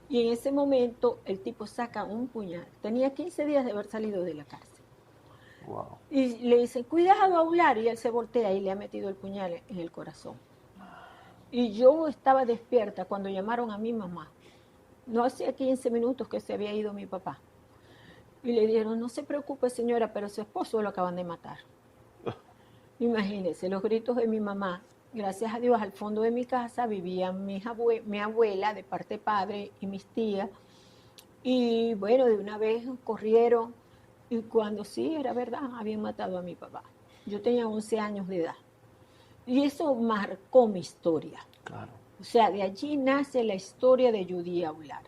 Y en ese momento el tipo saca un puñal. Tenía 15 días de haber salido de la cárcel. Wow. Y le dice, cuidado, Aular, y él se voltea y le ha metido el puñal en el corazón. Y yo estaba despierta cuando llamaron a mi mamá. No hacía 15 minutos que se había ido mi papá. Y le dijeron, no se preocupe señora, pero su esposo lo acaban de matar. Imagínense, los gritos de mi mamá. Gracias a Dios, al fondo de mi casa vivían mi abuela de parte padre y mis tías. Y bueno, de una vez corrieron y cuando sí, era verdad, habían matado a mi papá. Yo tenía 11 años de edad. Y eso marcó mi historia. Claro. O sea, de allí nace la historia de Judy Aular.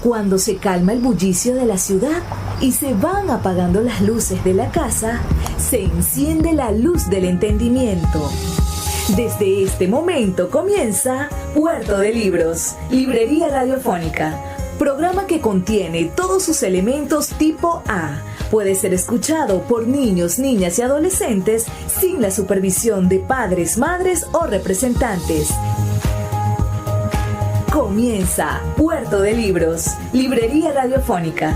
Cuando se calma el bullicio de la ciudad y se van apagando las luces de la casa, se enciende la luz del entendimiento. Desde este momento comienza Puerto de Libros, Librería Radiofónica, programa que contiene todos sus elementos tipo A. Puede ser escuchado por niños, niñas y adolescentes sin la supervisión de padres, madres o representantes. Comienza Puerto de Libros, Librería Radiofónica.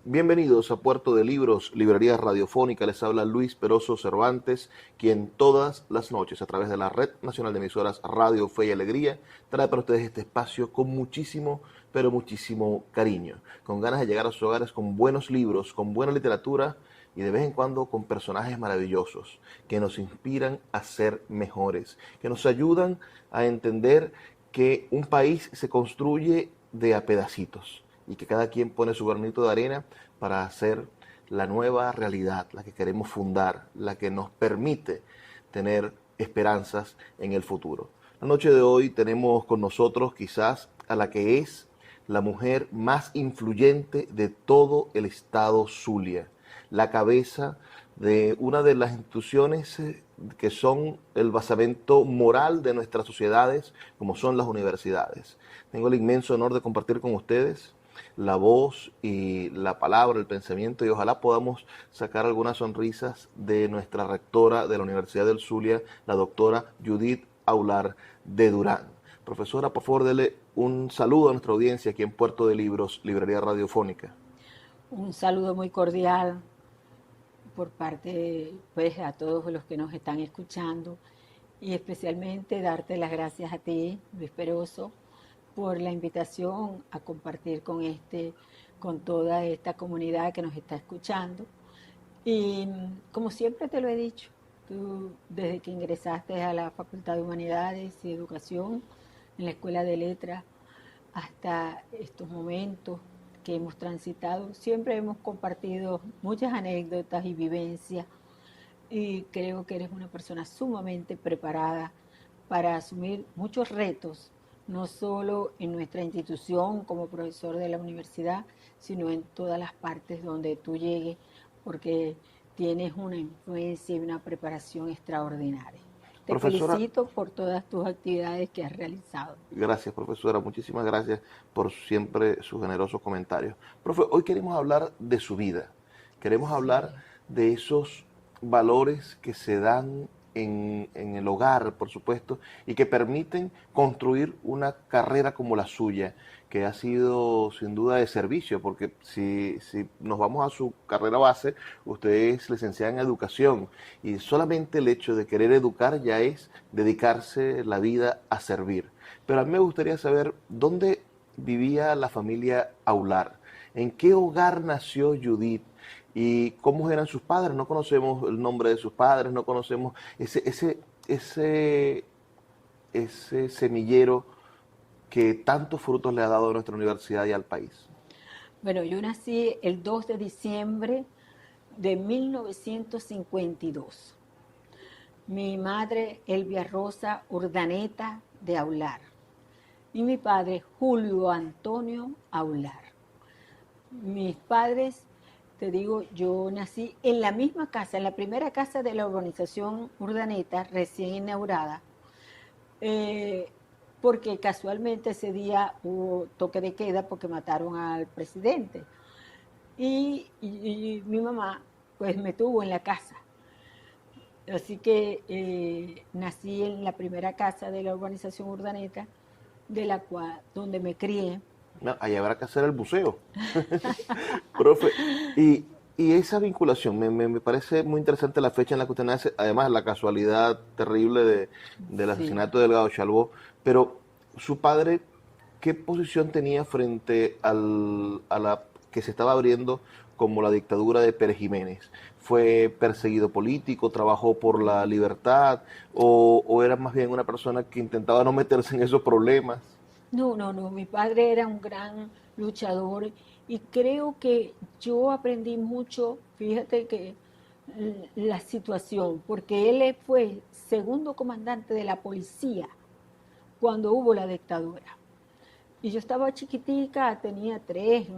Bienvenidos a Puerto de Libros, Librería Radiofónica. Les habla Luis Peroso Cervantes, quien todas las noches a través de la Red Nacional de Emisoras Radio Fe y Alegría trae para ustedes este espacio con muchísimo, pero muchísimo cariño, con ganas de llegar a sus hogares con buenos libros, con buena literatura y de vez en cuando con personajes maravillosos que nos inspiran a ser mejores, que nos ayudan a entender que un país se construye de a pedacitos y que cada quien pone su granito de arena para hacer la nueva realidad, la que queremos fundar, la que nos permite tener esperanzas en el futuro. La noche de hoy tenemos con nosotros quizás a la que es la mujer más influyente de todo el estado Zulia, la cabeza de una de las instituciones que son el basamento moral de nuestras sociedades, como son las universidades. Tengo el inmenso honor de compartir con ustedes la voz y la palabra, el pensamiento, y ojalá podamos sacar algunas sonrisas de nuestra rectora de la Universidad del Zulia, la doctora Judith Aular de Durán. Profesora, por favor, dele un saludo a nuestra audiencia aquí en Puerto de Libros, Librería Radiofónica. Un saludo muy cordial por parte, pues, a todos los que nos están escuchando y especialmente darte las gracias a ti, Luis Peroso, por la invitación a compartir con toda esta comunidad que nos está escuchando. Y como siempre te lo he dicho, tú desde que ingresaste a la Facultad de Humanidades y Educación en la Escuela de Letras hasta estos momentos que hemos transitado, siempre hemos compartido muchas anécdotas y vivencias y creo que eres una persona sumamente preparada para asumir muchos retos, no solo en nuestra institución como profesor de la universidad, sino en todas las partes donde tú llegues, porque tienes una influencia y una preparación extraordinaria. Te Profesora, felicito por todas tus actividades que has realizado. gracias, profesora. Muchísimas gracias por siempre sus generosos comentarios. Profe, hoy queremos hablar de su vida. Queremos Sí. hablar de esos valores que se dan en el hogar, por supuesto, y que permiten construir una carrera como la suya, que ha sido sin duda de servicio, porque si nos vamos a su carrera base, usted es licenciada en educación y solamente el hecho de querer educar ya es dedicarse la vida a servir. Pero a mí me gustaría saber dónde vivía la familia Aular, en qué hogar nació Judith y cómo eran sus padres. No conocemos el nombre de sus padres, no conocemos ese, ese semillero que tantos frutos le ha dado a nuestra universidad y al país. Bueno, yo nací el 2 de diciembre de 1952. Mi madre, Elvia Rosa Urdaneta de Aular. Y mi padre, Julio Antonio Aular. Mis padres, te digo, yo nací en la misma casa, en la primera casa de la urbanización Urdaneta, recién inaugurada, porque casualmente ese día hubo toque de queda porque mataron al presidente. Y mi mamá, pues me tuvo en la casa. Así que nací en la primera casa de la urbanización Urdaneta, donde me crié. No, ahí habrá que hacer el buceo. Profe, y esa vinculación, me parece muy interesante la fecha en la que usted nace, además la casualidad terrible del Sí. asesinato de Delgado Chalbó, pero su padre, ¿qué posición tenía frente a la que se estaba abriendo como la dictadura de Pérez Jiménez? ¿Fue perseguido político, trabajó por la libertad o era más bien una persona que intentaba no meterse en esos problemas? No, no, no, mi padre era un gran luchador y creo que yo aprendí mucho, fíjate que la situación, porque él fue segundo comandante de la policía cuando hubo la dictadura. Y yo estaba chiquitica, tenía 3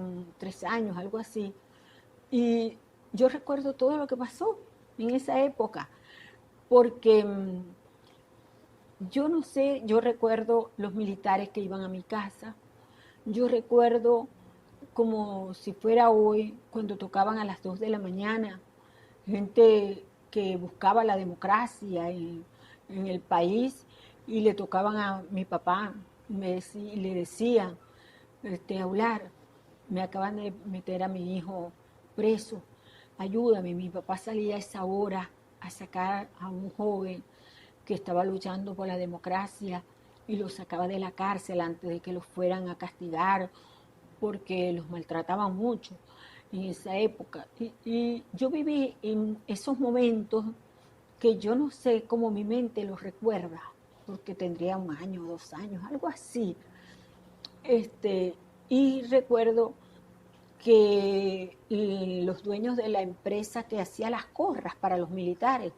años, algo así. Y yo recuerdo todo lo que pasó en esa época, porque yo no sé, yo recuerdo los militares que iban a mi casa, yo recuerdo como si fuera hoy, cuando tocaban a las 2 de la mañana, gente que buscaba la democracia en el país y le tocaban a mi papá y le decían, Aular, me acaban de meter a mi hijo preso, ayúdame. Mi papá salía a esa hora a sacar a un joven que estaba luchando por la democracia y lo sacaba de la cárcel antes de que los fueran a castigar porque los maltrataban mucho en esa época. Y yo viví en esos momentos que yo no sé cómo mi mente los recuerda, porque tendría 1 año, 2 años, algo así. Y recuerdo que los dueños de la empresa que hacía las corras para los militares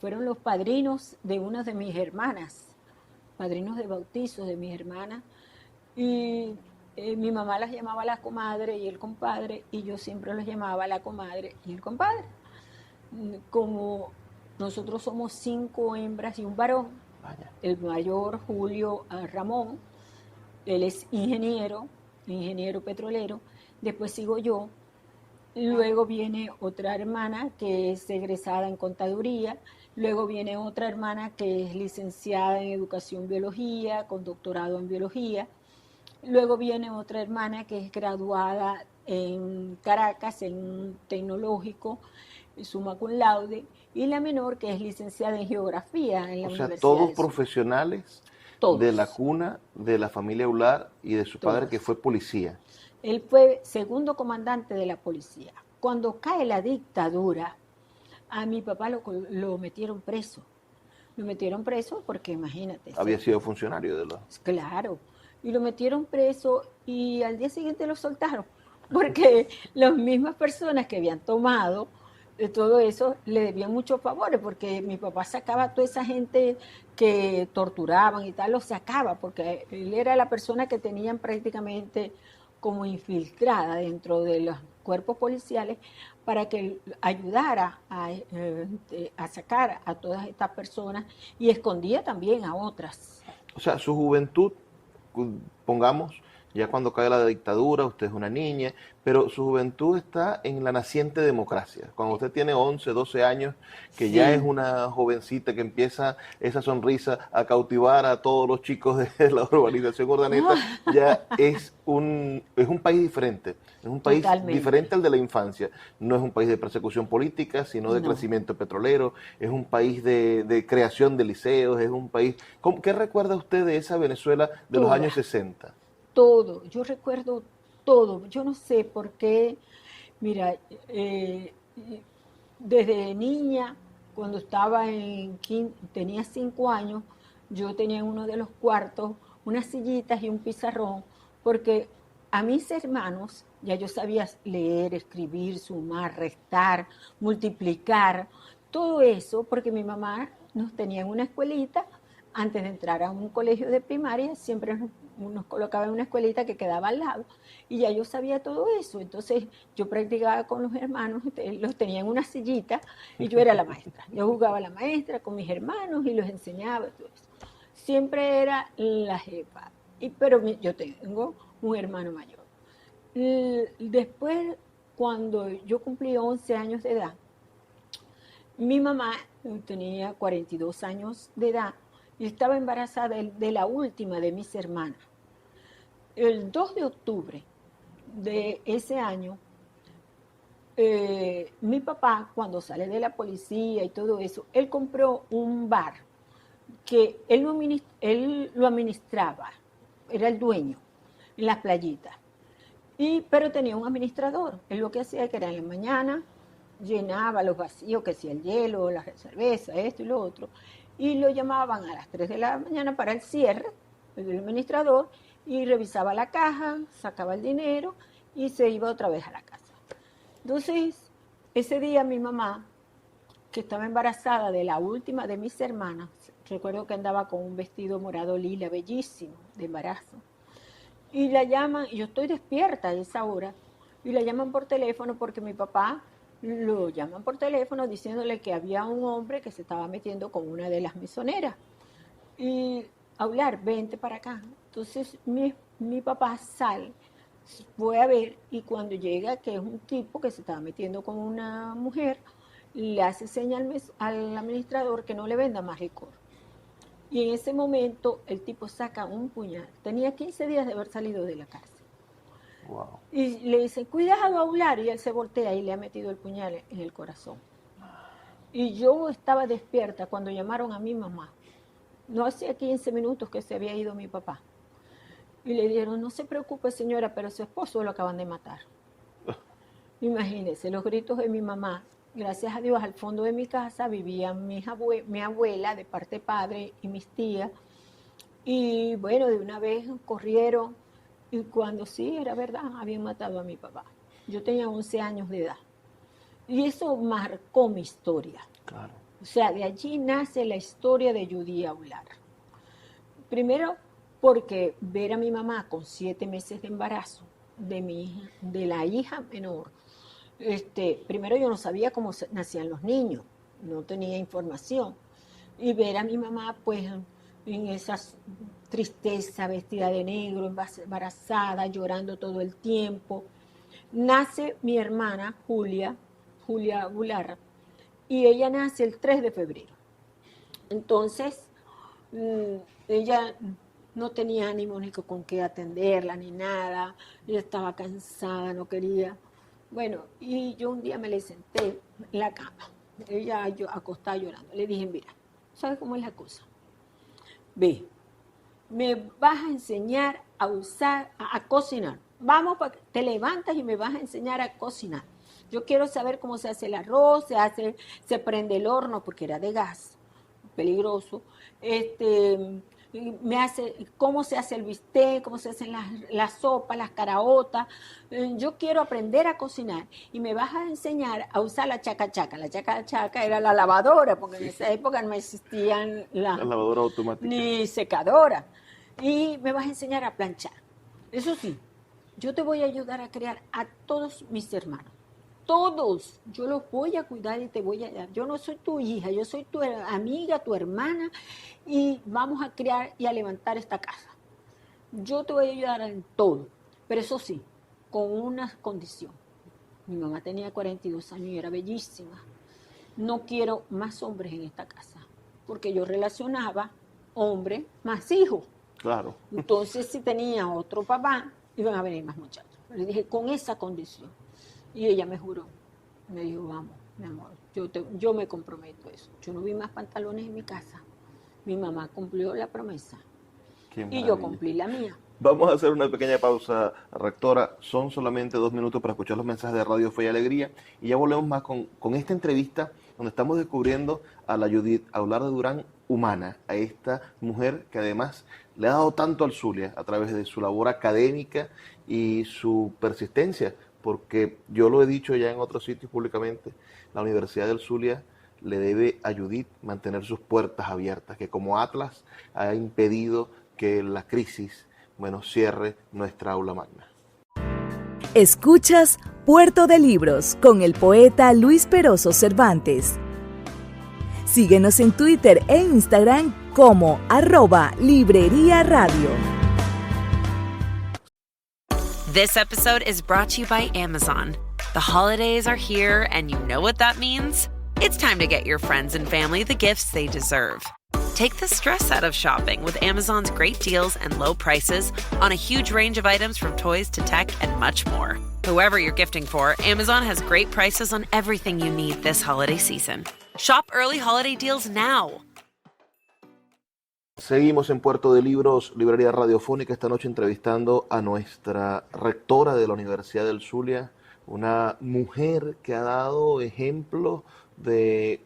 fueron los padrinos de una de mis hermanas, padrinos de bautizo de mis hermanas, y mi mamá las llamaba la comadre y el compadre, y yo siempre los llamaba la comadre y el compadre. Como nosotros somos 5 hembras y un varón, Vaya. el mayor Julio Ramón, él es ingeniero petrolero, después sigo yo, luego viene otra hermana que es egresada en contaduría, luego viene otra hermana que es licenciada en educación biología, con doctorado en biología, luego viene otra hermana que es graduada en Caracas, en un tecnológico, summa cum laude, y la menor que es licenciada en geografía en la O sea, Universidad todos de Sur. profesionales de la Todos, cuna de la familia Ular y de su padre que todos. fue policía. Él fue segundo comandante de la policía. Cuando cae la dictadura, a mi papá lo metieron preso. Lo metieron preso porque imagínate. Había sido funcionario de los... Claro. Y lo metieron preso y al día siguiente lo soltaron. Porque las mismas personas que habían tomado de todo eso le debían muchos favores, porque mi papá sacaba a toda esa gente que torturaban y tal, lo sacaba, porque él era la persona que tenían prácticamente como infiltrada dentro de los cuerpos policiales para que ayudara a sacar a todas estas personas y escondía también a otras. O sea, su juventud, pongamos, ya cuando cae la dictadura, usted es una niña, pero su juventud está en la naciente democracia. Cuando usted tiene 11, 12 años, que Sí. ya es una jovencita que empieza esa sonrisa a cautivar a todos los chicos de la urbanización Urdaneta, ya es un país diferente. Es un país Totalmente. diferente al de la infancia. No es un país de persecución política, sino de No. crecimiento petrolero. Es un país de creación de liceos. Es un país... ¿Qué recuerda usted de esa Venezuela de los Toda. años 60? Todo, yo recuerdo todo. Yo no sé por qué, mira, desde niña, cuando estaba tenía 5 años, yo tenía en uno de los cuartos unas sillitas y un pizarrón, porque a mis hermanos ya yo sabía leer, escribir, sumar, restar, multiplicar, todo eso, porque mi mamá nos tenía en una escuelita. Antes de entrar a un colegio de primaria, siempre nos colocaba en una escuelita que quedaba al lado y ya yo sabía todo eso. Entonces yo practicaba con los hermanos, los tenía en una sillita y yo era la maestra. Yo jugaba a la maestra con mis hermanos y los enseñaba todo eso. Siempre era la jefa, pero yo tengo un hermano mayor. Después, cuando yo cumplí 11 años de edad, Mi mamá tenía 42 años de edad y estaba embarazada de la última de mis hermanas. El 2 de octubre de ese año, mi papá, cuando sale de la policía y todo eso, él compró un bar que él lo administraba, era el dueño, en las playitas. Pero tenía un administrador. Él lo que hacía que era en la mañana, llenaba los vacíos, que si el hielo, la cerveza, esto y lo otro, y lo llamaban a las 3 de la mañana para el cierre, el administrador, y revisaba la caja, sacaba el dinero y se iba otra vez a la casa. Entonces, ese día mi mamá, que estaba embarazada de la última de mis hermanas, recuerdo que andaba con un vestido morado lila, bellísimo, de embarazo, y la llaman, y yo estoy despierta a esa hora, y la llaman por teléfono porque mi papá lo llaman por teléfono diciéndole que había un hombre que se estaba metiendo con una de las mesoneras. Y hablar, vente para acá. Entonces mi papá sale, fue a ver, y cuando llega, que es un tipo que se estaba metiendo con una mujer, le hace señal al administrador que no le venda más licor. Y en ese momento el tipo saca un puñal. Tenía 15 días de haber salido de la cárcel. Wow. Y le dice, cuidado, Aular, y él se voltea y le ha metido el puñal en el corazón. Y yo estaba despierta cuando llamaron a mi mamá. No hacía 15 minutos que se había ido mi papá. Y le dijeron, no se preocupe, señora, pero su esposo lo acaban de matar. Imagínense, los gritos de mi mamá. Gracias a Dios, al fondo de mi casa vivían mi abuela de parte padre y mis tías. Y bueno, de una vez corrieron. Y cuando sí, era verdad, habían matado a mi papá. Yo tenía 11 años de edad. Y eso marcó mi historia. Claro. O sea, de allí nace la historia de Judy Aular. Primero, porque ver a mi mamá con 7 meses de embarazo de la hija menor. Primero yo no sabía cómo nacían los niños, no tenía información. Y ver a mi mamá, pues, en esa tristeza, vestida de negro, embarazada, llorando todo el tiempo. Nace mi hermana Julia Aular, y ella nace el 3 de febrero. Entonces, ella no tenía ánimo ni con qué atenderla, ni nada. Ella estaba cansada, no quería. Bueno, y yo un día me le senté en la cama, ella acostada llorando. Le dije, mira, ¿sabes cómo es la cosa? Ve, me vas a enseñar a cocinar. Te levantas y me vas a enseñar a cocinar. Yo quiero saber cómo se hace el arroz, se prende el horno, porque era de gas, peligroso. Cómo se hace el bistec, cómo se hacen las sopas, las caraotas. Yo quiero aprender a cocinar y me vas a enseñar a usar la chaca-chaca. La chaca-chaca era la lavadora, porque en esa época no existían la lavadora automática ni secadora. Y me vas a enseñar a planchar. Eso sí, yo te voy a ayudar a criar a todos mis hermanos. Todos, yo los voy a cuidar y te voy a ayudar. Yo no soy tu hija, yo soy tu amiga, tu hermana, y vamos a criar y a levantar esta casa. Yo te voy a ayudar en todo, pero eso sí, con una condición. Mi mamá tenía 42 años y era bellísima. No quiero más hombres en esta casa, porque yo relacionaba hombre más hijos. Claro. Entonces, si tenía otro papá, iban a venir más muchachos. Le dije, con esa condición. Y ella me juró, me dijo, vamos, mi amor, yo me comprometo a eso. Yo no vi más pantalones en mi casa. Mi mamá cumplió la promesa y yo cumplí la mía. Vamos a hacer una pequeña pausa, rectora. Son solamente 2 minutos para escuchar los mensajes de Radio Fe y Alegría. Y ya volvemos más con esta entrevista donde estamos descubriendo a la Judy Aular de Durán humana, a esta mujer que además le ha dado tanto al Zulia a través de su labor académica y su persistencia. Porque yo lo he dicho ya en otros sitios públicamente, la Universidad del Zulia le debe a Judith mantener sus puertas abiertas, que como Atlas ha impedido que la crisis, cierre nuestra aula magna. Escuchas Puerto de Libros con el poeta Luis Peroso Cervantes. Síguenos en Twitter e Instagram como @Librería Radio. This episode is brought to you by Amazon. The holidays are here, and you know what that means. It's time to get your friends and family the gifts they deserve. Take the stress out of shopping with Amazon's great deals and low prices on a huge range of items from toys to tech and much more. Whoever you're gifting for, Amazon has great prices on everything you need this holiday season. Shop early holiday deals now. Seguimos en Puerto de Libros, Librería Radiofónica, esta noche entrevistando a nuestra rectora de la Universidad del Zulia, una mujer que ha dado ejemplo de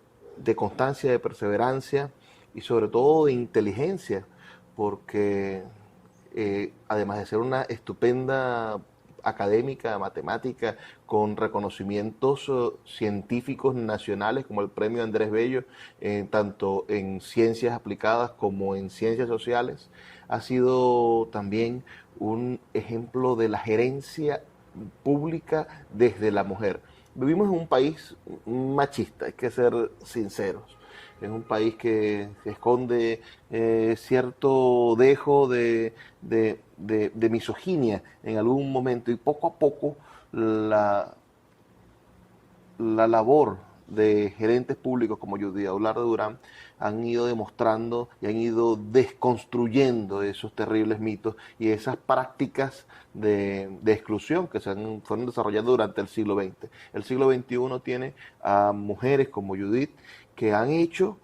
constancia, de perseverancia y sobre todo de inteligencia, porque además de ser una estupenda académica, matemática, con reconocimientos científicos nacionales como el premio Andrés Bello, tanto en ciencias aplicadas como en ciencias sociales, ha sido también un ejemplo de la gerencia pública desde la mujer. Vivimos en un país machista, hay que ser sinceros. Es un país que esconde cierto dejo de misoginia en algún momento, y poco a poco la labor de gerentes públicos como Judy Aulard de Durán han ido demostrando y han ido desconstruyendo esos terribles mitos y esas prácticas de exclusión que fueron desarrollando durante el siglo XX. El siglo XXI tiene a mujeres como Judith que han hecho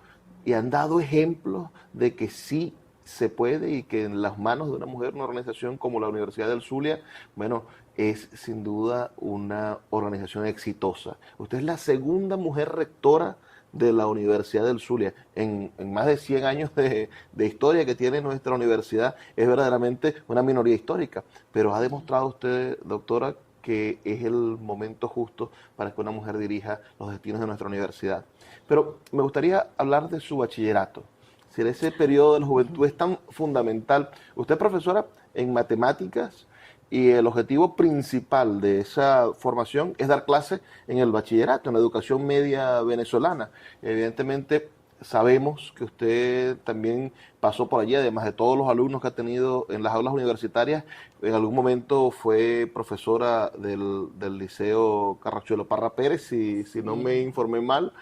y han dado ejemplos de que sí se puede, y que en las manos de una mujer, una organización como la Universidad del Zulia, bueno, es sin duda una organización exitosa. Usted es la segunda mujer rectora de la Universidad del Zulia. En más de 100 años de historia que tiene nuestra universidad, es verdaderamente una minoría histórica, pero ha demostrado usted, doctora, que es el momento justo para que una mujer dirija los destinos de nuestra universidad. Pero me gustaría hablar de su bachillerato. Si ese periodo de la juventud es tan fundamental. Usted es profesora en matemáticas y el objetivo principal de esa formación es dar clases en el bachillerato, en la educación media venezolana. Evidentemente sabemos que usted también pasó por allí, además de todos los alumnos que ha tenido en las aulas universitarias. En algún momento fue profesora del Liceo Carrachuelo Parra Pérez, si no me informé mal.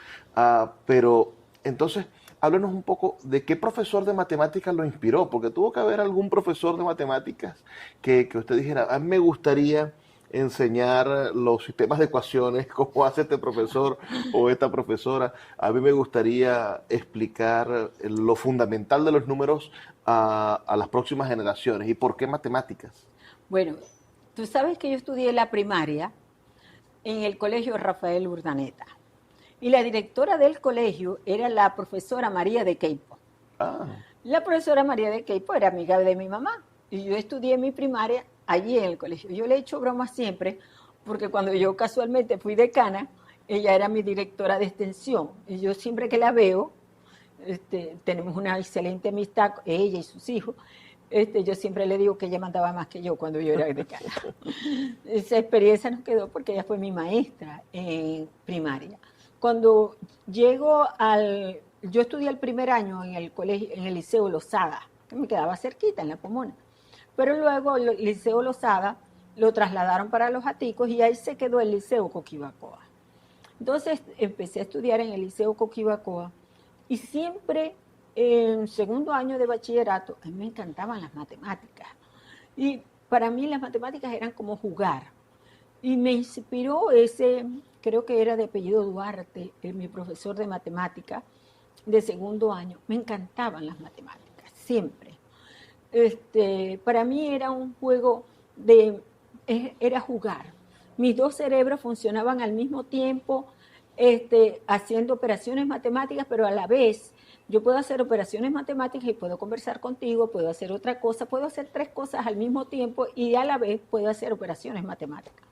Pero entonces, háblenos un poco de qué profesor de matemáticas lo inspiró, porque tuvo que haber algún profesor de matemáticas que usted dijera, a mí me gustaría enseñar los sistemas de ecuaciones como hace este profesor o esta profesora. A mí me gustaría explicar lo fundamental de los números a las próximas generaciones. ¿Y por qué matemáticas? Bueno, tú sabes que yo estudié la primaria en el colegio Rafael Urdaneta. Y la directora del colegio era la profesora María de Queipo. La profesora María de Queipo era amiga de mi mamá. Y yo estudié mi primaria allí en el colegio. Yo le he hecho bromas siempre, porque cuando yo casualmente fui decana, ella era mi directora de extensión. Y yo siempre que la veo, tenemos una excelente amistad, ella y sus hijos. Yo siempre le digo que ella mandaba más que yo cuando yo era decana. Esa experiencia nos quedó porque ella fue mi maestra en primaria. Cuando llego yo estudié el primer año en el colegio, en el Liceo Lozada, que me quedaba cerquita, en La Pomona. Pero luego el Liceo Lozada lo trasladaron para Los Aticos y ahí se quedó el Liceo Coquibacoa. Entonces empecé a estudiar en el Liceo Coquibacoa y siempre en segundo año de bachillerato a mí me encantaban las matemáticas. Y para mí las matemáticas eran como jugar. Y me inspiró creo que era de apellido Duarte, mi profesor de matemática de segundo año. Me encantaban las matemáticas, siempre. Para mí era un juego era jugar. Mis dos cerebros funcionaban al mismo tiempo, haciendo operaciones matemáticas, pero a la vez yo puedo hacer operaciones matemáticas y puedo conversar contigo, puedo hacer otra cosa, puedo hacer tres cosas al mismo tiempo y a la vez puedo hacer operaciones matemáticas.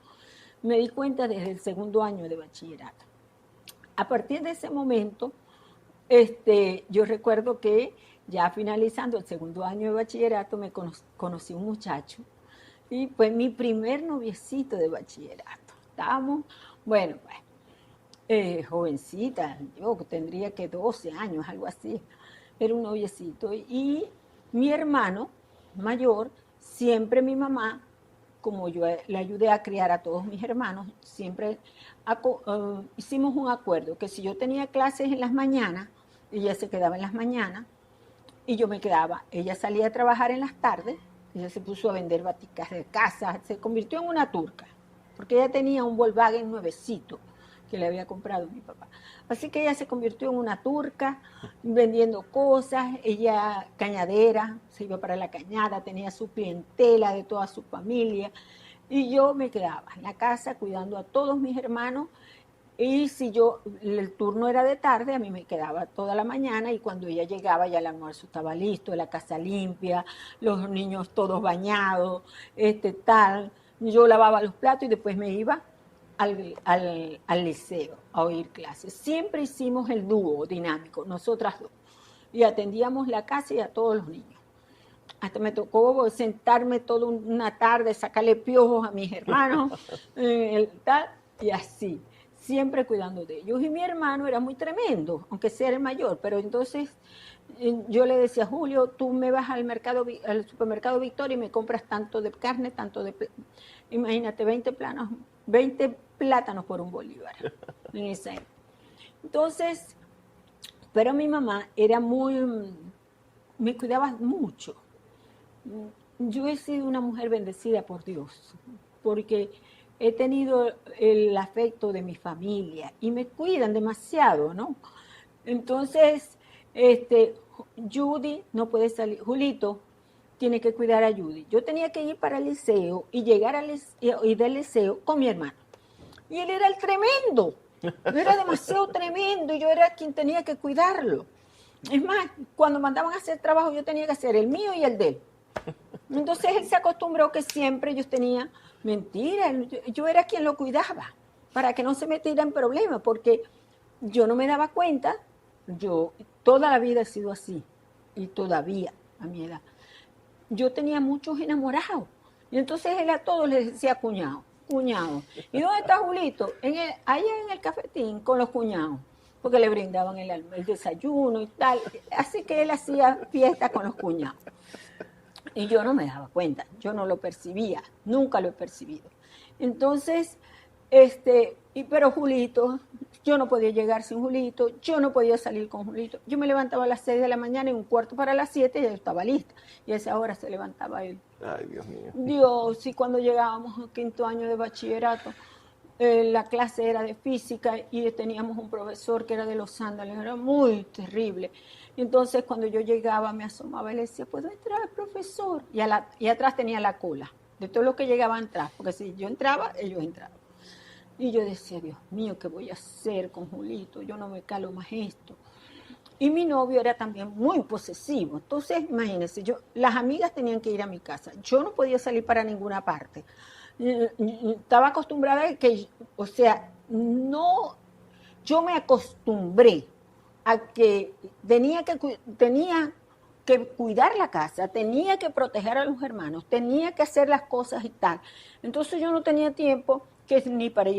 Me di cuenta desde el segundo año de bachillerato. A partir de ese momento, yo recuerdo que ya finalizando el segundo año de bachillerato me conocí un muchacho y fue mi primer noviecito de bachillerato. Estábamos, jovencita, yo tendría que 12 años, algo así. Era un noviecito y mi hermano mayor, siempre mi mamá como yo le ayudé a criar a todos mis hermanos, siempre hicimos un acuerdo que si yo tenía clases en las mañanas, ella se quedaba en las mañanas y yo me quedaba. Ella salía a trabajar en las tardes, ella se puso a vender baticas de casa, se convirtió en una turca, porque ella tenía un Volkswagen nuevecito que le había comprado mi papá. Así que ella se convirtió en una turca, vendiendo cosas, ella cañadera, se iba para la cañada, tenía su clientela de toda su familia, y yo me quedaba en la casa cuidando a todos mis hermanos, y si el turno era de tarde, a mí me quedaba toda la mañana, y cuando ella llegaba ya el almuerzo estaba listo, la casa limpia, los niños todos bañados, yo lavaba los platos y después me iba al liceo a oír clases. Siempre hicimos el dúo dinámico, nosotras dos, y atendíamos la casa y a todos los niños. Hasta me tocó sentarme toda una tarde, sacarle piojos a mis hermanos, y así, siempre cuidando de ellos. Y mi hermano era muy tremendo, aunque sea el mayor, pero entonces yo le decía, Julio, tú me vas al supermercado Victoria y me compras tanto de carne, tanto de... Imagínate, 20 plátanos por un bolívar en esa época. Entonces, pero mi mamá era me cuidaba mucho. Yo he sido una mujer bendecida por Dios, porque he tenido el afecto de mi familia y me cuidan demasiado, ¿no? Entonces, Judy no puede salir, Julito tiene que cuidar a Judy. Yo tenía que ir para el liceo y llegar y del liceo con mi hermano. Y él era el tremendo, era demasiado tremendo y yo era quien tenía que cuidarlo. Es más, cuando mandaban a hacer trabajo yo tenía que hacer el mío y el de él. Entonces él se acostumbró que siempre yo tenía mentira, yo era quien lo cuidaba para que no se metiera en problemas, porque yo no me daba cuenta, yo toda la vida he sido así y todavía a mi edad. Yo tenía muchos enamorados y entonces él a todos les decía cuñado. ¿Y dónde está Julito? Allá en el cafetín con los cuñados, porque le brindaban el desayuno y tal. Así que él hacía fiesta con los cuñados. Y yo no me daba cuenta, yo no lo percibía, nunca lo he percibido. Entonces, pero Julito, yo no podía llegar sin Julito, yo no podía salir con Julito. Yo me levantaba a las 6 de la mañana y 6:45 ya estaba lista. Y a esa hora se levantaba él. Ay, Dios mío. Dios, y cuando llegábamos al 5º año de bachillerato, la clase era de física y teníamos un profesor que era de Los Ángeles, era muy terrible. Y entonces cuando yo llegaba me asomaba y le decía, ¿puedo entrar, profesor? Y atrás tenía la cola de todo lo que llegaba a entrar, porque si yo entraba, ellos entraban. Y yo decía, Dios mío, ¿qué voy a hacer con Julito? Yo no me calo más esto. Y mi novio era también muy posesivo. Entonces, imagínense, las amigas tenían que ir a mi casa. Yo no podía salir para ninguna parte. Estaba acostumbrada a que, yo me acostumbré a que tenía que cuidar la casa, tenía que proteger a los hermanos, tenía que hacer las cosas y tal. Entonces yo no tenía tiempo ni para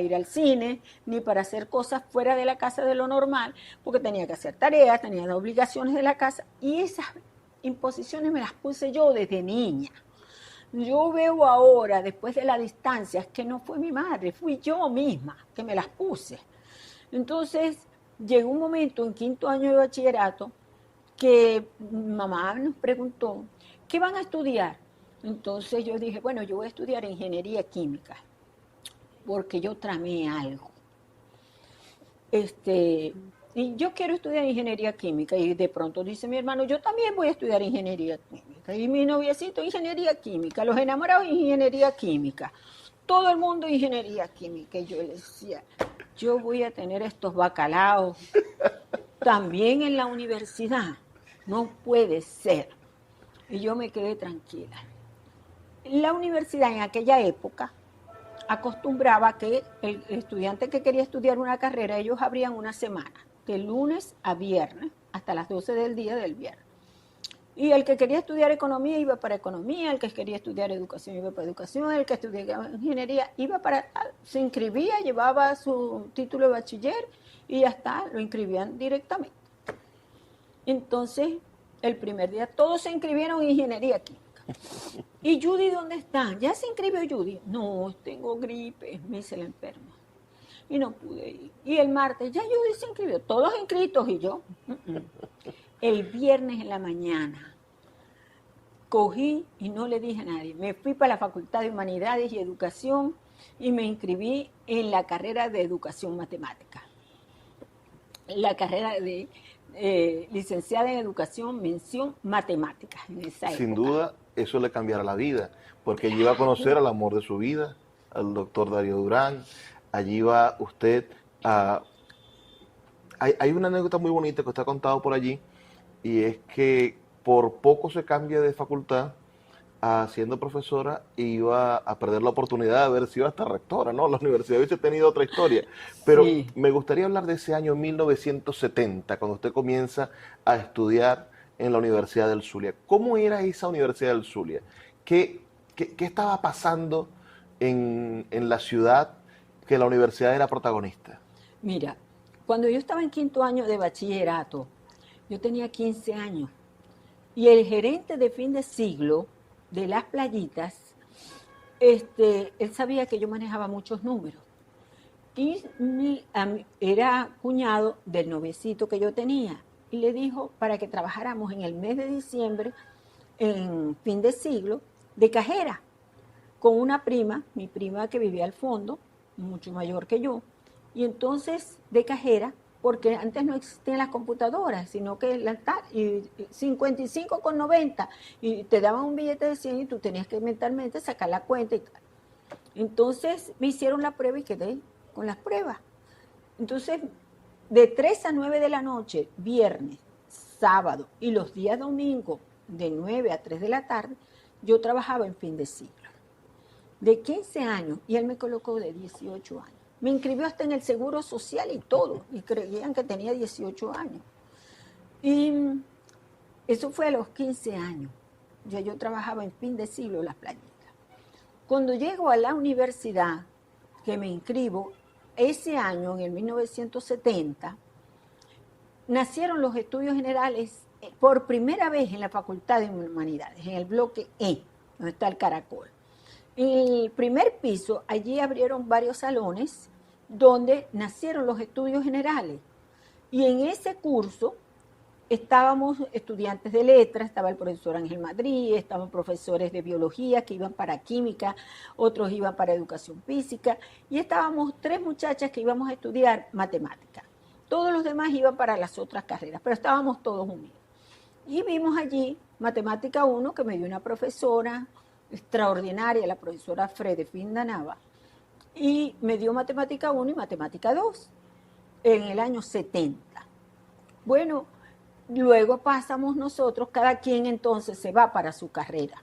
ir al cine, ni para hacer cosas fuera de la casa de lo normal, porque tenía que hacer tareas, tenía las obligaciones de la casa, y esas imposiciones me las puse yo desde niña. Yo veo ahora, después de la distancia, que no fue mi madre, fui yo misma que me las puse. Entonces, llegó un momento en 5º año de bachillerato que mamá nos preguntó, ¿qué van a estudiar? Entonces yo dije, bueno, yo voy a estudiar ingeniería química, porque yo tramé algo. Y yo quiero estudiar ingeniería química, y de pronto dice mi hermano, yo también voy a estudiar ingeniería química, y mi noviecito ingeniería química, los enamorados ingeniería química, todo el mundo ingeniería química, y yo le decía, yo voy a tener estos bacalaos también en la universidad, no puede ser. Y yo me quedé tranquila. La universidad en aquella época acostumbraba que el estudiante que quería estudiar una carrera, ellos abrían una semana, de lunes a viernes, hasta las 12 del día del viernes. Y el que quería estudiar economía iba para economía, el que quería estudiar educación iba para educación, el que estudiaba ingeniería iba para... Se inscribía, llevaba su título de bachiller y ya está, lo inscribían directamente. Entonces, el primer día todos se inscribieron en ingeniería química. ¿Y Judy dónde está? ¿Ya se inscribió Judy? No, tengo gripe, me dice la enferma. Y no pude ir. Y el martes, ya Judy se inscribió, todos inscritos y yo. El viernes en la mañana, cogí y no le dije a nadie. Me fui para la Facultad de Humanidades y Educación y me inscribí en la carrera de Educación Matemática. La carrera de licenciada en Educación, mención Matemáticas en esa época. Sin duda, eso le cambiará la vida, porque allí va a conocer al amor de su vida, al doctor Darío Durán. Allí va usted a... Hay una anécdota muy bonita que usted ha contado por allí, y es que por poco se cambia de facultad a siendo profesora y iba a perder la oportunidad de haber sido hasta rectora, ¿no? La universidad hubiese tenido otra historia. Pero sí, me gustaría hablar de ese año 1970, cuando usted comienza a estudiar en la Universidad del Zulia. ¿Cómo era esa Universidad del Zulia? ¿Qué estaba pasando en la ciudad que la universidad era protagonista? Mira, cuando yo estaba en 5º año de bachillerato, yo tenía 15 años, y el gerente de fin de siglo de las playitas, él sabía que yo manejaba muchos números, y era cuñado del noviecito que yo tenía, y le dijo para que trabajáramos en el mes de diciembre, en fin de siglo, de cajera, con una prima, mi prima que vivía al fondo, mucho mayor que yo, y entonces de cajera, porque antes no existían las computadoras, sino que 55,90, y te daban un billete de 100 y tú tenías que mentalmente sacar la cuenta y tal. Entonces me hicieron la prueba y quedé con las pruebas. Entonces, de 3 a 9 de la noche, viernes, sábado y los días domingos, de 9 a 3 de la tarde, yo trabajaba en fin de siglo. De 15 años, y él me colocó de 18 años. Me inscribió hasta en el Seguro Social y todo, y creían que tenía 18 años. Y eso fue a los 15 años. Ya yo trabajaba en fin de siglo las playitas. Cuando llego a la universidad, que me inscribo, ese año, en el 1970, nacieron los estudios generales por primera vez en la Facultad de Humanidades, en el bloque E, donde está el Caracol. En el primer piso, allí abrieron varios salones donde nacieron los estudios generales. Y en ese curso estábamos estudiantes de letras, estaba el profesor Ángel Madrid, estaban profesores de biología que iban para química, otros iban para educación física, y estábamos 3 muchachas que íbamos a estudiar matemática. Todos los demás iban para las otras carreras, pero estábamos todos unidos. Y vimos allí Matemática 1, que me dio una profesora extraordinaria, la profesora Fredefin Nava, y me dio Matemática 1 y Matemática 2 en el año 70. Bueno, luego pasamos nosotros, cada quien entonces se va para su carrera.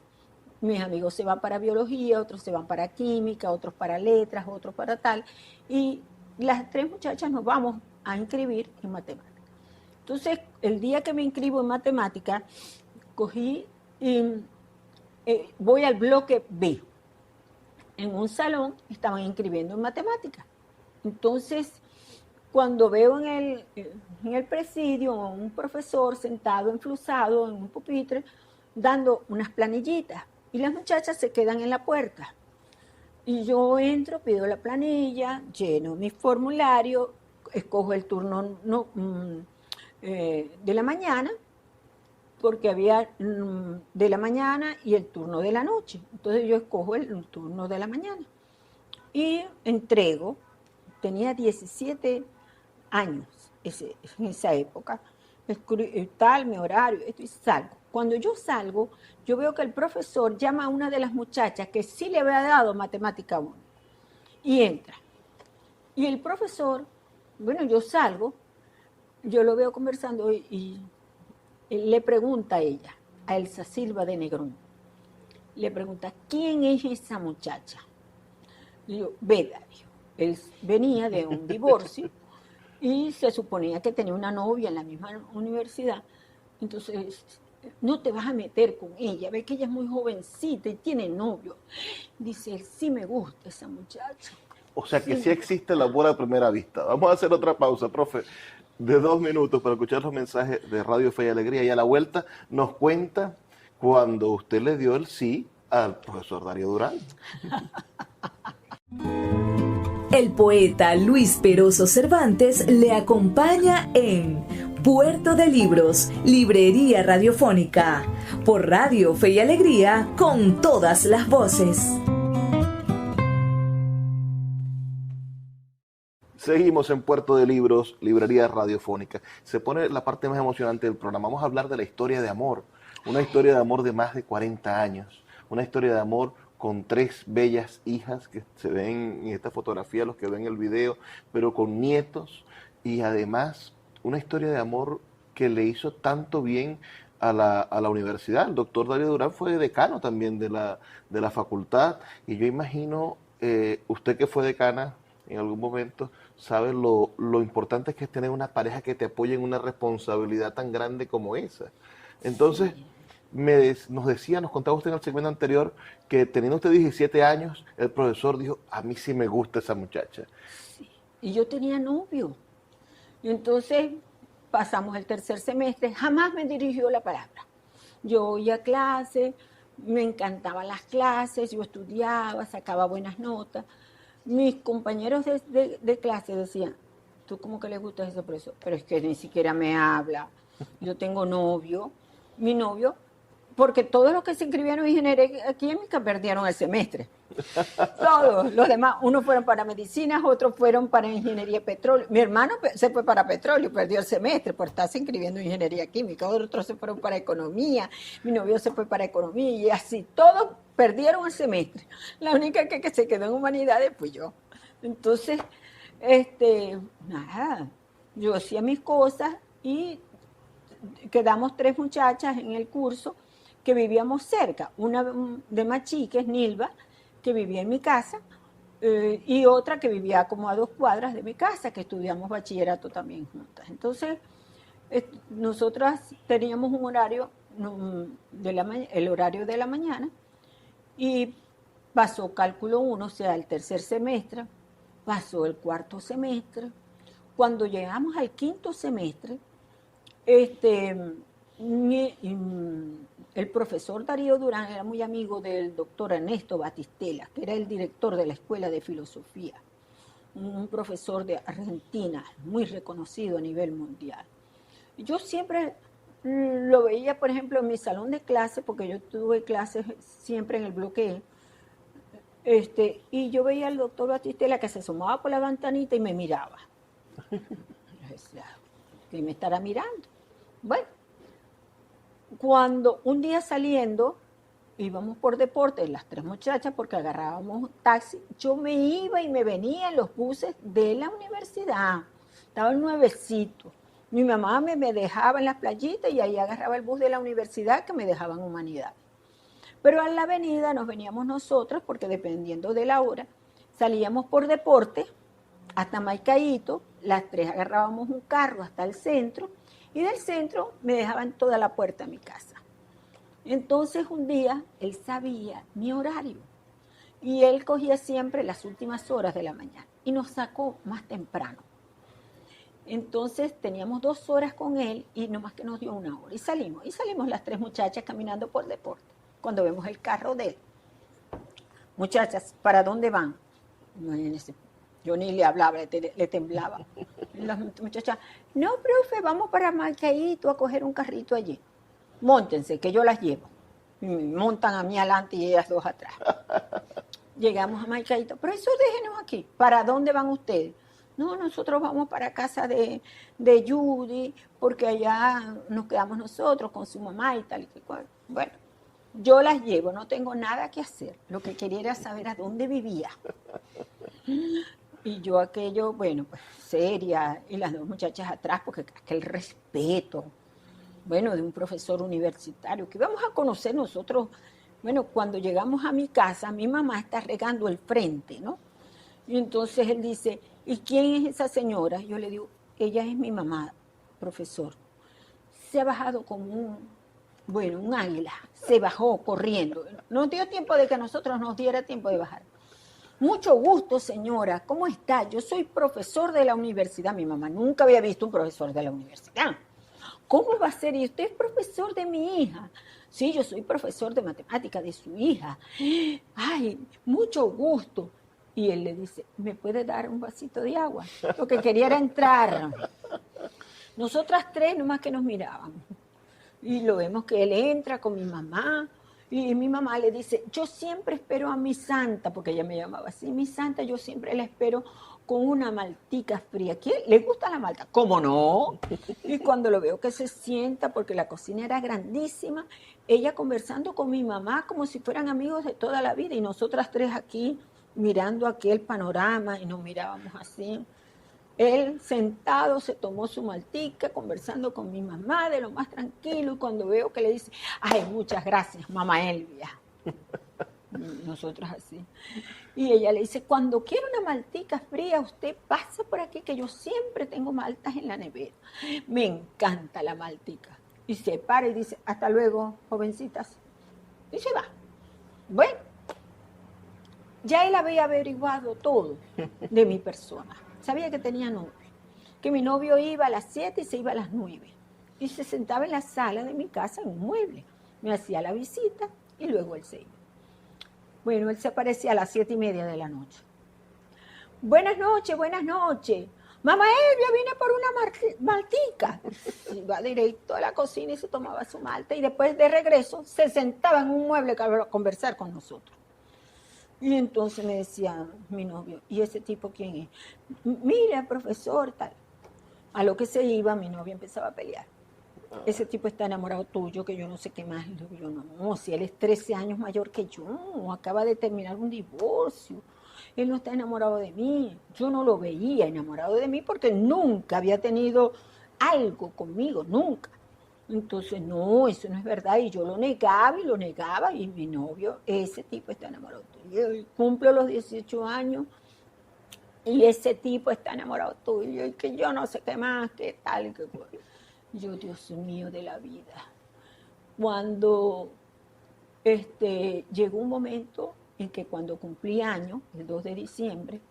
Mis amigos se van para biología, otros se van para química, otros para letras, otros para tal, y las 3 muchachas nos vamos a inscribir en matemática. Entonces, el día que me inscribo en matemática, cogí y voy al bloque B. En un salón estaban inscribiendo en matemáticas. Entonces, cuando veo en el presidio a un profesor sentado enflusado en un pupitre, dando unas planillitas, y las muchachas se quedan en la puerta. Y yo entro, pido la planilla, lleno mi formulario, escojo el turno de la mañana, porque había de la mañana y el turno de la noche. Entonces yo escojo el turno de la mañana. Y entrego, tenía 17 años en esa época, tal, mi horario, esto, y salgo. Cuando yo salgo, yo veo que el profesor llama a una de las muchachas que sí le había dado Matemática 1, y entra. Y el profesor, bueno, yo salgo, yo lo veo conversando y le pregunta a ella, a Elsa Silva de Negrón, le pregunta, ¿quién es esa muchacha? Y yo, Darío. Él venía de un divorcio y se suponía que tenía una novia en la misma universidad. Entonces, no te vas a meter con ella, ve que ella es muy jovencita y tiene novio. Dice él, sí me gusta esa muchacha. O sea que sí existe el amor a primera vista. Vamos a hacer otra pausa, profe, de 2 minutos para escuchar los mensajes de Radio Fe y Alegría, y a la vuelta nos cuenta cuando usted le dio el sí al profesor Darío Durán. El poeta Luis Peroso Cervantes le acompaña en Puerto de Libros, Librería Radiofónica, por Radio Fe y Alegría, con todas las voces. Seguimos en Puerto de Libros, Librería Radiofónica. Se pone la parte más emocionante del programa. Vamos a hablar de la historia de amor. Una historia de amor de más de 40 años. Una historia de amor con 3 bellas hijas que se ven en esta fotografía, los que ven el video, pero con nietos. Y además, una historia de amor que le hizo tanto bien a la universidad. El doctor Darío Durán fue decano también de la facultad. Y yo imagino, usted que fue decana en algún momento, sabe lo importante que es tener una pareja que te apoye en una responsabilidad tan grande como esa. Entonces, nos contaba usted en el segmento anterior, que teniendo usted 17 años, el profesor dijo, a mí sí me gusta esa muchacha. Sí. Y yo tenía novio. Y entonces pasamos el tercer semestre, jamás me dirigió la palabra. Yo iba a clase, me encantaban las clases, yo estudiaba, sacaba buenas notas. Mis compañeros de clase decían, ¿tú cómo que le gusta a ese profesor? Pero es que ni siquiera me habla. Yo tengo novio. Mi novio, porque todos los que se inscribieron en ingeniería química perdieron el semestre. Todos los demás, unos fueron para medicinas, otros fueron para ingeniería de petróleo. Mi hermano se fue para petróleo, perdió el semestre por estarse inscribiendo en ingeniería química. Otros se fueron para economía, mi novio se fue para economía y así, todos perdieron el semestre. La única que se quedó en humanidades fui yo. Entonces, nada, yo hacía mis cosas y quedamos 3 muchachas en el curso que vivíamos cerca. Una de Machí, que es Nilva, que vivía en mi casa, y otra que vivía como a 2 cuadras de mi casa, que estudiamos bachillerato también juntas. Entonces, nosotras teníamos un horario, el horario de la mañana, y pasó cálculo 1, o sea, el tercer semestre, pasó el cuarto semestre. Cuando llegamos al quinto semestre, el profesor Darío Durán era muy amigo del doctor Ernesto Batistela, que era el director de la Escuela de Filosofía, un profesor de Argentina, muy reconocido a nivel mundial. Yo siempre lo veía, por ejemplo, en mi salón de clase, porque yo tuve clases siempre en el bloque E, y yo veía al doctor Batistela que se asomaba por la ventanita y me miraba. ¿Qué me estará mirando? Bueno, cuando un día saliendo, íbamos por deporte, las 3 muchachas, porque agarrábamos taxi, yo me iba y me venía en los buses de la universidad, estaba nuevecito. Mi mamá me dejaba en las playitas y ahí agarraba el bus de la universidad que me dejaba en Humanidades. Pero a la avenida nos veníamos nosotros, porque dependiendo de la hora, salíamos por deporte hasta Maicaíto, las 3 agarrábamos un carro hasta el centro, y del centro me dejaban toda la puerta de mi casa. Entonces un día él sabía mi horario y él cogía siempre las últimas horas de la mañana y nos sacó más temprano. Entonces teníamos 2 horas con él y nomás que nos dio 1 hora. Y salimos las 3 muchachas caminando por deporte. Cuando vemos el carro de él, muchachas, ¿para dónde van? Yo ni le hablaba, le temblaba. Las muchachas, no, profe, vamos para Marcaíto a coger un carrito allí. Móntense, que yo las llevo. Me montan a mí adelante y ellas 2 atrás. Llegamos a Marcaíto, profesor, déjenos aquí. ¿Para dónde van ustedes? No, nosotros vamos para casa de Judy, porque allá nos quedamos nosotros con su mamá y tal y cual. Bueno, yo las llevo, no tengo nada que hacer. Lo que quería era saber a dónde vivía. Y yo aquello, bueno, pues seria, y las 2 muchachas atrás, porque aquel respeto, bueno, de un profesor universitario, que íbamos a conocer nosotros. Bueno, cuando llegamos a mi casa, mi mamá está regando el frente, ¿no? Y entonces él dice, ¿y quién es esa señora? Yo le digo, ella es mi mamá, profesor. Se ha bajado como un águila, se bajó corriendo. No dio tiempo de que a nosotros nos diera tiempo de bajar. Mucho gusto, señora, ¿cómo está? Yo soy profesor de la universidad. Mi mamá nunca había visto un profesor de la universidad. ¿Cómo va a ser? ¿Y usted es profesor de mi hija? Sí, yo soy profesor de matemática de su hija. Ay, mucho gusto. Y él le dice, ¿me puede dar un vasito de agua? Lo que quería era entrar. Nosotras tres nomás que nos mirábamos. Y lo vemos que él entra con mi mamá. Y mi mamá le dice, yo siempre espero a mi santa, porque ella me llamaba así, mi santa, yo siempre la espero con una maltica fría. ¿Quién le gusta la malta? ¿Cómo no? Y cuando lo veo que se sienta, porque la cocina era grandísima, ella conversando con mi mamá como si fueran amigos de toda la vida, y nosotras tres aquí mirando aquel panorama, y nos mirábamos así. Él sentado se tomó su maltica, conversando con mi mamá de lo más tranquilo, y cuando veo que le dice, ay, muchas gracias, mamá Elvia. Nosotros así. Y ella le dice, cuando quiera una maltica fría, usted pasa por aquí, que yo siempre tengo maltas en la nevera. Me encanta la maltica. Y se para y dice, hasta luego, jovencitas. Y se va. Bueno, ya él había averiguado todo de mi persona. Sabía que tenía novio, que mi novio iba a las 7 y se iba a las 9. Y se sentaba en la sala de mi casa en un mueble. Me hacía la visita y luego él se iba. Bueno, él se aparecía a las 7:30 de la noche. Buenas noches, buenas noches. Mamá Elvia viene por una maltica. Iba directo a la cocina y se tomaba su malta. Y después de regreso se sentaba en un mueble a conversar con nosotros. Y entonces me decía mi novio, ¿y ese tipo quién es? Mira, profesor, tal. A lo que se iba, mi novio empezaba a pelear. Ese tipo está enamorado tuyo, que yo no sé qué más. Y yo, no, si él es 13 años mayor que yo, acaba de terminar un divorcio. Él no está enamorado de mí. Yo no lo veía enamorado de mí porque nunca había tenido algo conmigo, nunca. Entonces, no, eso no es verdad. Y yo lo negaba, y mi novio, ese tipo está enamorado tuyo. Y cumplo los 18 años y ese tipo está enamorado tuyo. Y que yo no sé qué más, qué tal, qué cual. Yo, Dios mío de la vida. Cuando llegó un momento en que cuando cumplí años, el 2 de diciembre,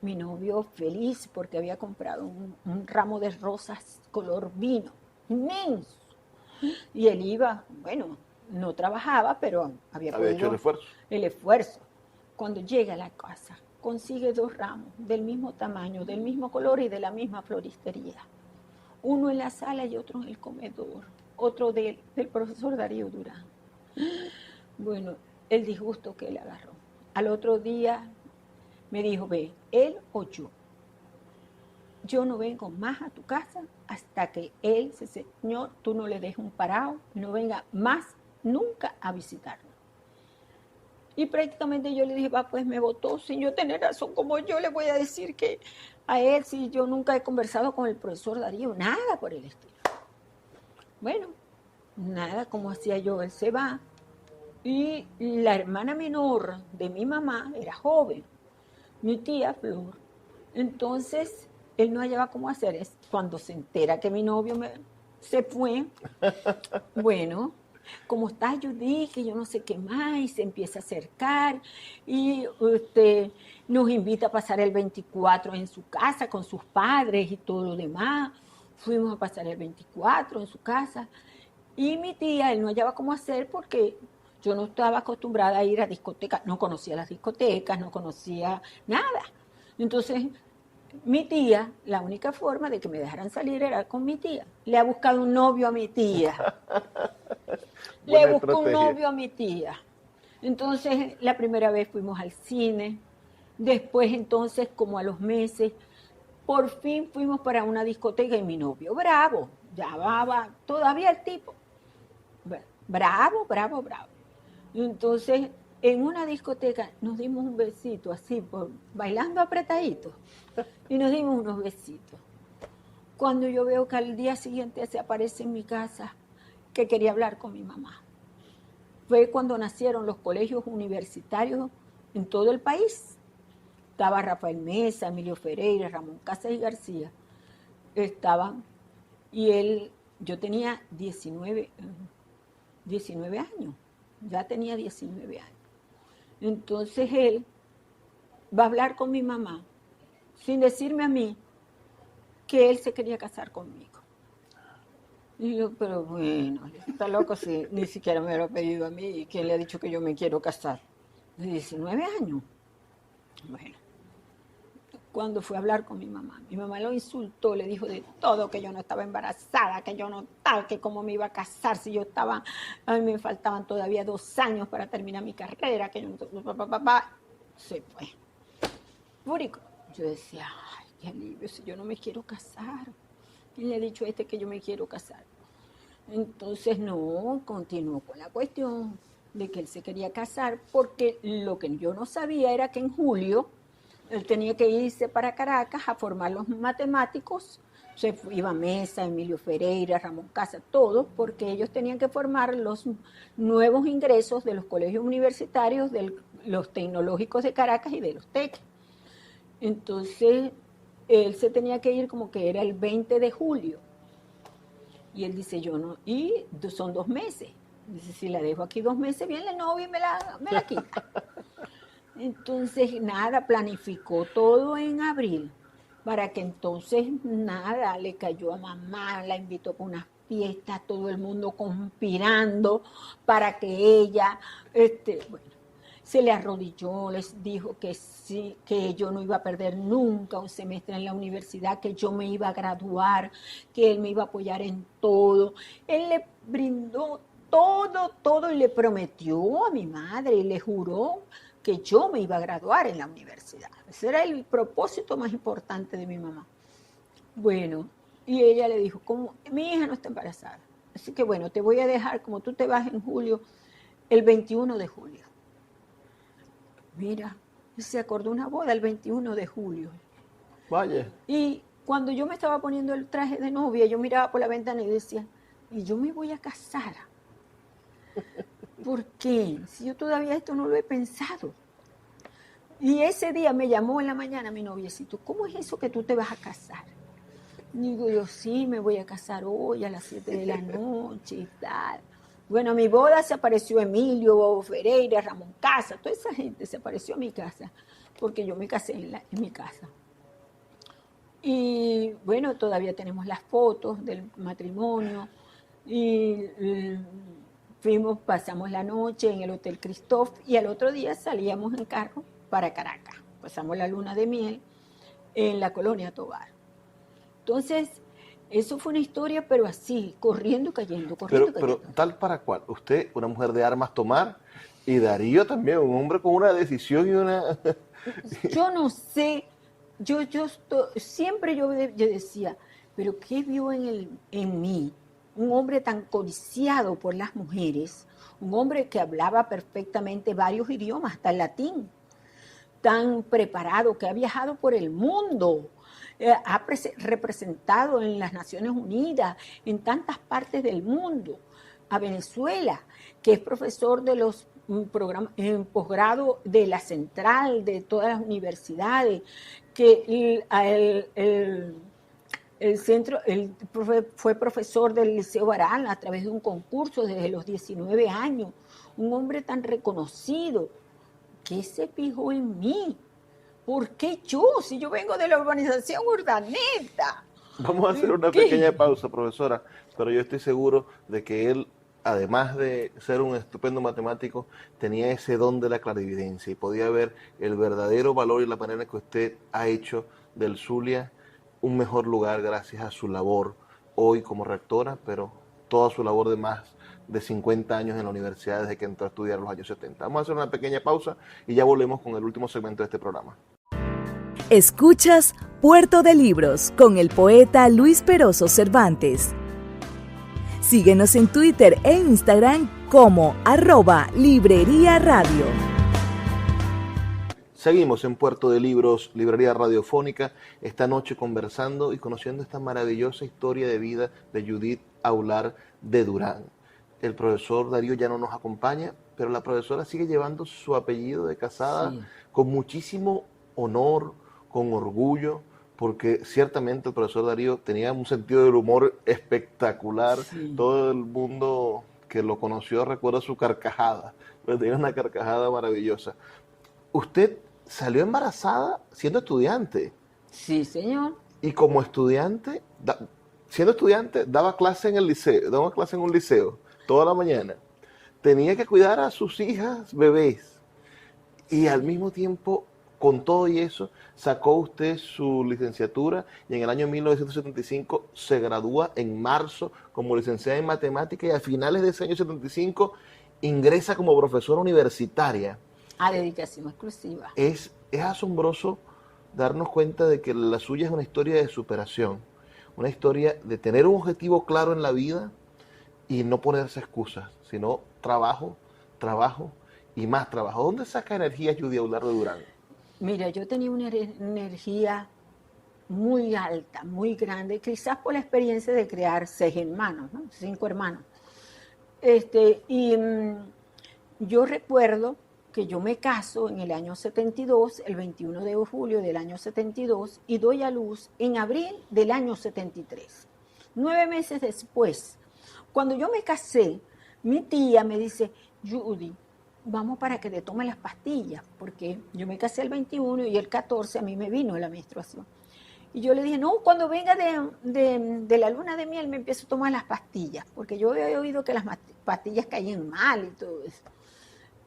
mi novio feliz porque había comprado un ramo de rosas color vino, inmenso. Y él iba, bueno, no trabajaba, pero había hecho el esfuerzo. El esfuerzo. Cuando llega a la casa, consigue 2 ramos del mismo tamaño, del mismo color y de la misma floristería. Uno en la sala y otro en el comedor. Otro del profesor Darío Durán. Bueno, el disgusto que él agarró. Al otro día me dijo, ve, él o yo. Yo no vengo más a tu casa hasta que él, ese señor, tú no le dejes un parado, no venga más nunca a visitarnos. Y prácticamente yo le dije, va, pues me votó sin yo tener razón, como yo le voy a decir que a él, si yo nunca he conversado con el profesor Darío, nada por el estilo. Bueno, nada, como hacía yo, él se va. Y la hermana menor de mi mamá era joven, mi tía Flor. Entonces, él no hallaba cómo hacer. Es cuando se entera que mi novio se fue, bueno, como está Judy, que yo no sé qué más, y se empieza a acercar, y nos invita a pasar el 24 en su casa con sus padres y todo lo demás. Fuimos a pasar el 24 en su casa, y mi tía, él no hallaba cómo hacer porque yo no estaba acostumbrada a ir a discotecas, no conocía las discotecas, no conocía nada. Entonces, mi tía, la única forma de que me dejaran salir era con mi tía. Le ha buscado un novio a mi tía. Le buscó un novio a mi tía. Entonces, la primera vez fuimos al cine. Después, entonces, como a los meses, por fin fuimos para una discoteca y mi novio, bravo, ya va, todavía el tipo, bravo. Y entonces, en una discoteca nos dimos un besito así, bailando apretadito, y nos dimos unos besitos. Cuando yo veo que al día siguiente se aparece en mi casa, que quería hablar con mi mamá. Fue cuando nacieron los colegios universitarios en todo el país. Estaba Rafael Mesa, Emilio Ferreira, Ramón Casas y García. Estaban, y yo tenía 19 años, ya tenía 19 años. Entonces él va a hablar con mi mamá, sin decirme a mí que él se quería casar conmigo. Y yo, pero bueno, está loco si ni siquiera me lo ha pedido a mí. ¿Y quién le ha dicho que yo me quiero casar? De 19 años. Bueno, cuando fue a hablar con mi mamá lo insultó, le dijo de todo, que yo no estaba embarazada, que yo no tal, que cómo me iba a casar si yo estaba, a mí me faltaban todavía 2 años para terminar mi carrera, que yo no, se fue. Fúrico. Yo decía, ay, qué alivio, si yo no me quiero casar. ¿Quién le ha dicho a este que yo me quiero casar? Entonces no, continuó con la cuestión de que él se quería casar, porque lo que yo no sabía era que en julio él tenía que irse para Caracas a formar los matemáticos. Se iba Mesa, Emilio Ferreira, Ramón Casa, todos, porque ellos tenían que formar los nuevos ingresos de los colegios universitarios, de los tecnológicos de Caracas y de los TEC. Entonces, él se tenía que ir como que era el 20 de julio. Y él dice, yo no, y son 2 meses. Dice, si la dejo aquí 2 meses, viene la novia y me la quita. Entonces, nada, planificó todo en abril, para que entonces, nada, le cayó a mamá, la invitó para unas fiestas, todo el mundo conspirando para que ella, bueno, se le arrodilló, les dijo que sí, que yo no iba a perder nunca un semestre en la universidad, que yo me iba a graduar, que él me iba a apoyar en todo. Él le brindó todo y le prometió a mi madre y le juró que yo me iba a graduar en la universidad. Ese era el propósito más importante de mi mamá. Bueno, y ella le dijo, como mi hija no está embarazada, así que bueno, te voy a dejar, como tú te vas en julio, el 21 de julio. Mira, se acordó una boda el 21 de julio. Vaya. Y cuando yo me estaba poniendo el traje de novia, yo miraba por la ventana y decía, y yo me voy a casar. ¿Por qué? Si yo todavía esto no lo he pensado. Y ese día me llamó en la mañana mi noviecito, ¿cómo es eso que tú te vas a casar? Y digo yo, sí, me voy a casar hoy a las 7 de la noche y tal. Bueno, a mi boda se apareció Emilio Ferreira, Ramón Casa, toda esa gente se apareció a mi casa, porque yo me casé en mi casa. Y bueno, todavía tenemos las fotos del matrimonio y pasamos la noche en el Hotel Christoph y al otro día salíamos en carro para Caracas. Pasamos la luna de miel en la colonia Tovar. Entonces, eso fue una historia, pero así, corriendo, cayendo. Pero tal para cual. Usted, una mujer de armas tomar, y Darío también, un hombre con una decisión y una... Yo no sé, siempre yo decía, pero ¿qué vio en mí? Un hombre tan codiciado por las mujeres, un hombre que hablaba perfectamente varios idiomas, hasta el latín, tan preparado, que ha viajado por el mundo, ha representado en las Naciones Unidas, en tantas partes del mundo, a Venezuela, que es profesor de los programas en posgrado de la Central, de todas las universidades, que fue profesor del Liceo Barán a través de un concurso desde los 19 años, un hombre tan reconocido. ¿Qué se fijó en mí? ¿Por qué yo? Si yo vengo de la urbanización Urdaneta. Vamos a hacer una pequeña pausa, profesora, pero yo estoy seguro de que él, además de ser un estupendo matemático, tenía ese don de la clarividencia y podía ver el verdadero valor y la manera en que usted ha hecho del Zulia un mejor lugar gracias a su labor hoy como rectora, pero toda su labor de más de 50 años en la universidad desde que entró a estudiar en los años 70. Vamos a hacer una pequeña pausa y ya volvemos con el último segmento de este programa. Escuchas Puerto de Libros con el poeta Luis Peroso Cervantes. Síguenos en Twitter e Instagram como @Librería Radio. Seguimos en Puerto de Libros, Librería Radiofónica, esta noche conversando y conociendo esta maravillosa historia de vida de Judith Aular de Durán. El profesor Darío ya no nos acompaña, pero la profesora sigue llevando su apellido de casada con muchísimo honor, con orgullo, porque ciertamente el profesor Darío tenía un sentido del humor espectacular. Sí. Todo el mundo que lo conoció recuerda su carcajada, pero tenía una carcajada maravillosa. Usted salió embarazada siendo estudiante. Sí, señor. Y como estudiante, siendo estudiante, daba clase en el liceo, daba clase en un liceo toda la mañana. Tenía que cuidar a sus hijas bebés y al mismo tiempo, con todo y eso, sacó usted su licenciatura y en el año 1975 se gradúa en marzo como licenciada en matemáticas y a finales de ese año 75 ingresa como profesora universitaria. A dedicación exclusiva. Es asombroso darnos cuenta de que la suya es una historia de superación, una historia de tener un objetivo claro en la vida y no ponerse excusas, sino trabajo, trabajo y más trabajo. ¿Dónde saca energía Judy Audar de Durán? Mira, yo tenía una energía muy alta, muy grande, quizás por la experiencia de crear 6 hermanos, ¿no? 5 hermanos. Yo recuerdo que yo me caso en el año 72, el 21 de julio del año 72, y doy a luz en abril del año 73. 9 meses después, cuando yo me casé, mi tía me dice, Judy, vamos para que te tome las pastillas, porque yo me casé el 21 y el 14 a mí me vino la menstruación. Y yo le dije, no, cuando venga de la luna de miel me empiezo a tomar las pastillas, porque yo había oído que las pastillas caían mal y todo eso.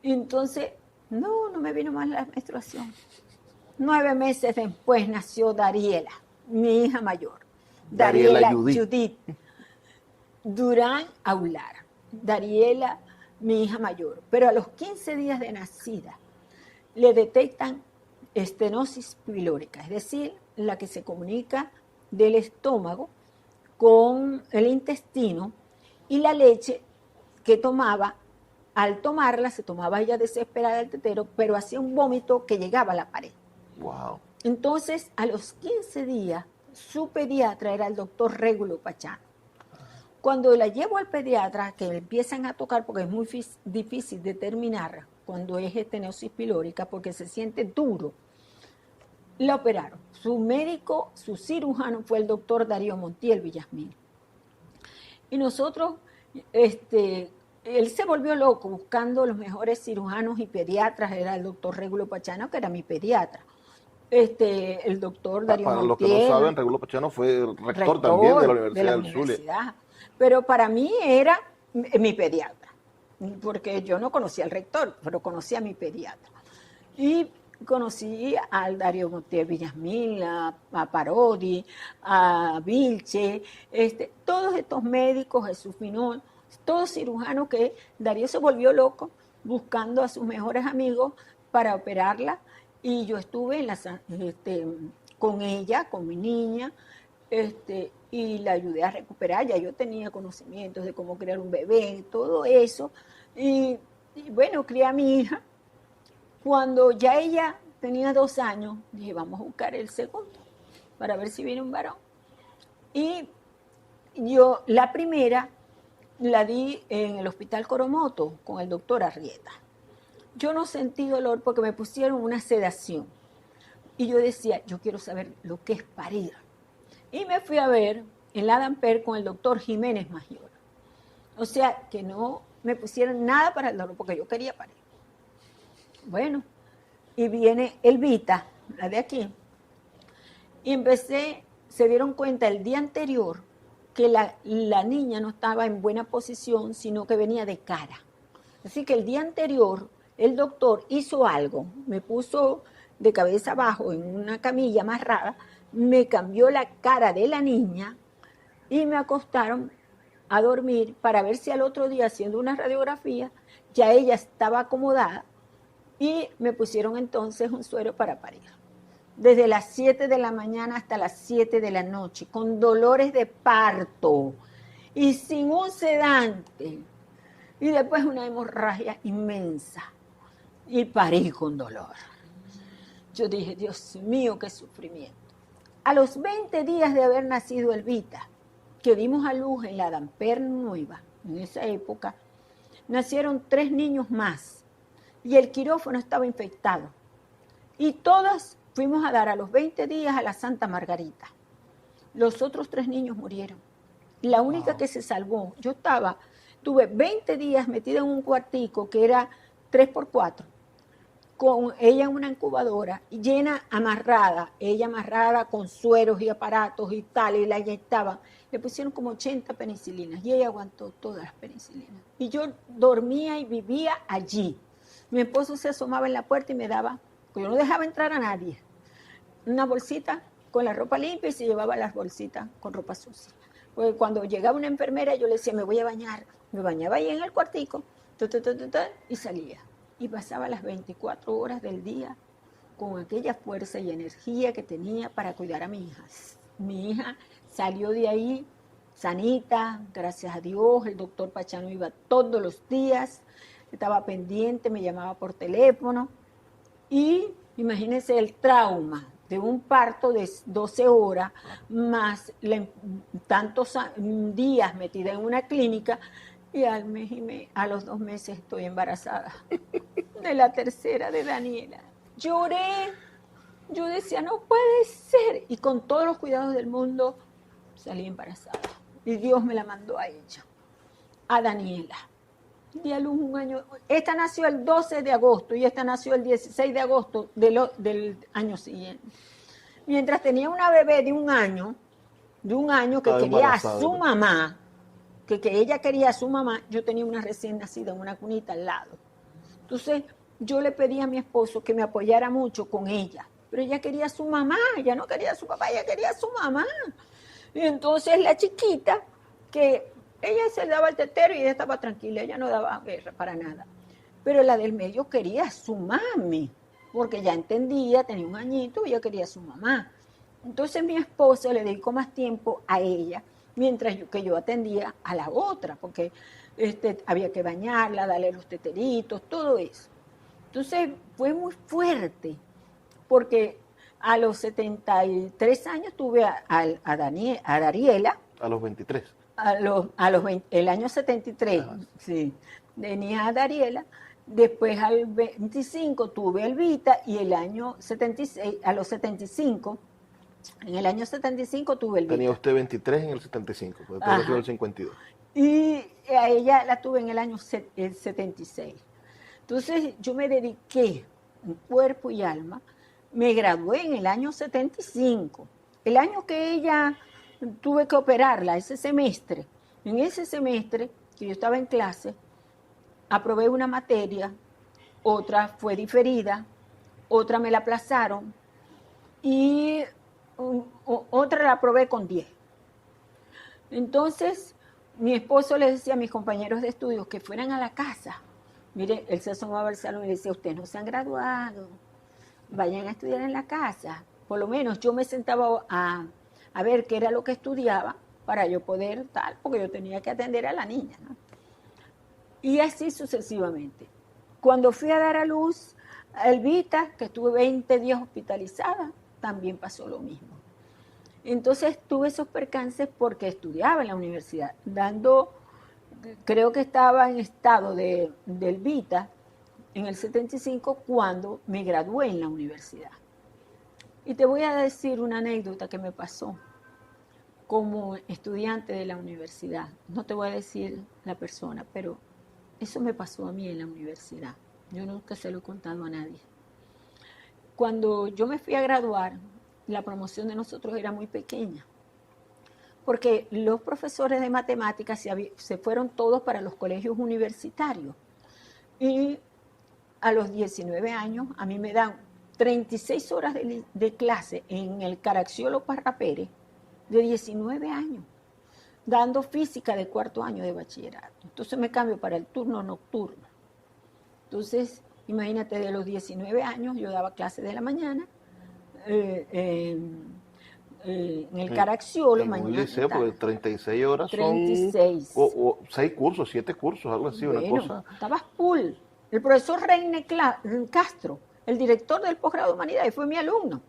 Y entonces, no me vino mal la menstruación. 9 meses después nació Dariela, mi hija mayor. Dariela Judith Durán Audar. Dariela, mi hija mayor. Pero a los 15 días de nacida le detectan estenosis pilórica, es decir, la que se comunica del estómago con el intestino, y la leche que tomaba, al tomarla, se tomaba ella desesperada del tetero, pero hacía un vómito que llegaba a la pared. Wow. Entonces, a los 15 días, su pediatra era el doctor Régulo Pachano. Cuando la llevo al pediatra, que me empiezan a tocar, porque es muy difícil determinar cuando es estenosis pilórica, porque se siente duro, la operaron. Su médico, su cirujano fue el doctor Darío Montiel Villasmil. Y nosotros, él se volvió loco buscando los mejores cirujanos y pediatras. Era el doctor Régulo Pachano, que era mi pediatra. El doctor Darío Montiel. Para los que no saben, Régulo Pachano fue rector también de la Universidad del Zulia. Pero para mí era mi pediatra, porque yo no conocía al rector, pero conocía a mi pediatra. Y conocí al Darío Montiel Villasmil, a Parodi, a Vilche, todos estos médicos, Jesús Finón, todos cirujanos, que Darío se volvió loco buscando a sus mejores amigos para operarla, y yo estuve con ella, con mi niña, y la ayudé a recuperar. Ya yo tenía conocimientos de cómo crear un bebé, todo eso, y bueno, crié a mi hija. Cuando ya ella tenía 2 años, dije, vamos a buscar el segundo, para ver si viene un varón. Y yo la primera la di en el Hospital Coromoto con el doctor Arrieta. Yo no sentí dolor porque me pusieron una sedación. Y yo decía, yo quiero saber lo que es parir. Y me fui a ver en la Damper con el doctor Jiménez Mayor. O sea, que no me pusieron nada para el dolor porque yo quería parir. Bueno, y viene Elvita, la de aquí, y se dieron cuenta el día anterior que la niña no estaba en buena posición, sino que venía de cara. Así que el día anterior el doctor hizo algo, me puso de cabeza abajo en una camilla amarrada, me cambió la cara de la niña y me acostaron a dormir para ver si al otro día, haciendo una radiografía, ya ella estaba acomodada, y me pusieron entonces un suero para parir. Desde las 7 de la mañana hasta las 7 de la noche, con dolores de parto y sin un sedante. Y después una hemorragia inmensa. Y parí con dolor. Yo dije, Dios mío, qué sufrimiento. A los 20 días de haber nacido Elvita, que dimos a luz en la Damper Nueva, en esa época, nacieron 3 niños más. Y el quirófano estaba infectado. Y todas fuimos a dar a los 20 días a la Santa Margarita. Los otros 3 niños murieron. La única que se salvó, tuve 20 días metida en un cuartico que era 3x4, con ella en una incubadora, llena, ella amarrada con sueros y aparatos y tal, y la inyectaban. Le pusieron como 80 penicilinas y ella aguantó todas las penicilinas. Y yo dormía y vivía allí. Mi esposo se asomaba en la puerta y me daba, porque yo no dejaba entrar a nadie, una bolsita con la ropa limpia y se llevaba las bolsitas con ropa sucia. Porque cuando llegaba una enfermera yo le decía, me voy a bañar. Me bañaba ahí en el cuartico y salía. Y pasaba las 24 horas del día con aquella fuerza y energía que tenía para cuidar a mi hija. Mi hija salió de ahí sanita, gracias a Dios. El doctor Pachano iba todos los días, estaba pendiente, me llamaba por teléfono. Y imagínense el trauma de un parto de 12 horas, más tantos días metida en una clínica, y a los 2 meses estoy embarazada de la tercera, de Daniela. Lloré, yo decía, no puede ser, y con todos los cuidados del mundo salí embarazada. Y Dios me la mandó a ella, a Daniela. Di a luz un año. Esta nació el 12 de agosto y esta nació el 16 de agosto del año siguiente. Mientras tenía una bebé de un año que quería a su mamá, que ella quería a su mamá, yo tenía una recién nacida en una cunita al lado. Entonces yo le pedí a mi esposo que me apoyara mucho con ella, pero ella quería a su mamá, ella no quería a su papá, ella quería a su mamá. Y entonces la chiquita, que ella se daba el tetero y ella estaba tranquila, ella no daba guerra para nada. Pero la del medio quería a su mami, porque ya entendía, tenía un añito y ella quería a su mamá. Entonces mi esposo le dedicó más tiempo a ella, mientras que yo atendía a la otra, porque había que bañarla, darle los teteritos, todo eso. Entonces fue muy fuerte, porque a los 73 años tuve a Dariela. A los 23. El año 73, sí, tenía a Dariela. Después al 25 tuve a Elvita y el año 76, a los 75, en el año 75 tuve a Elvita. Tenía usted 23 en el 75, después nació en el 52. Y a ella la tuve en el año 76. Entonces yo me dediqué en cuerpo y alma, me gradué en el año 75. El año que ella tuve que operarla, ese semestre, en ese semestre que yo estaba en clase, aprobé una materia, otra fue diferida, otra me la aplazaron y otra la aprobé con 10. Entonces, mi esposo le decía a mis compañeros de estudios que fueran a la casa. Mire, él se asomaba al salón y decía, ustedes no se han graduado, vayan a estudiar en la casa. Por lo menos yo me sentaba a ver qué era lo que estudiaba para yo poder porque yo tenía que atender a la niña, ¿no? Y así sucesivamente. Cuando fui a dar a luz a Elvita, que estuve 20 días hospitalizada, también pasó lo mismo. Entonces tuve esos percances porque estudiaba en la universidad, creo que estaba en estado de Elvita en el 75 cuando me gradué en la universidad. Y te voy a decir una anécdota que me pasó como estudiante de la universidad. No te voy a decir la persona, pero eso me pasó a mí en la universidad. Yo nunca se lo he contado a nadie. Cuando yo me fui a graduar, la promoción de nosotros era muy pequeña, porque los profesores de matemáticas se fueron todos para los colegios universitarios. Y a los 19 años, a mí me dan 36 horas de clase en el Caracciolo Parra Pérez, de 19 años, dando física de 4º año de bachillerato. Entonces me cambio para el turno nocturno. Entonces, imagínate, de los 19 años yo daba clases de la mañana, en el Caracciolo. En un liceo, porque 36 horas 36. son 6 cursos, 7 cursos, algo así, bueno, una cosa. Estabas full. El profesor Reine Castro, el director del posgrado de Humanidades, fue mi alumno.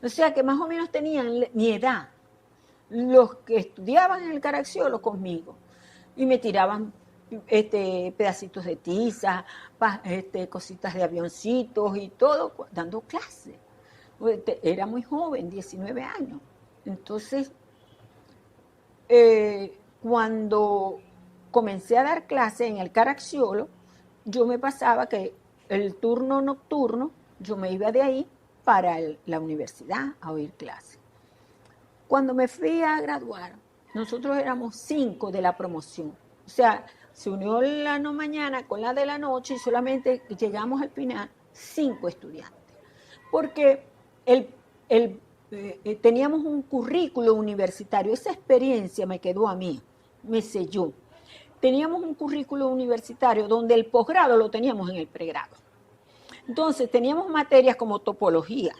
O sea que más o menos tenían mi edad los que estudiaban en el Caracciolo conmigo y me tiraban pedacitos de tiza, cositas de avioncitos y todo, dando clases. Era muy joven, 19 años. Entonces, cuando comencé a dar clases en el Caracciolo, yo me pasaba que el turno nocturno, yo me iba de ahí para la universidad a oír clases. Cuando me fui a graduar, nosotros éramos 5 de la promoción. O sea, se unió la no mañana con la de la noche y solamente llegamos al final 5 estudiantes. Porque teníamos un currículo universitario, esa experiencia me quedó a mí, me selló. Teníamos un currículo universitario donde el posgrado lo teníamos en el pregrado. Entonces teníamos materias como topología,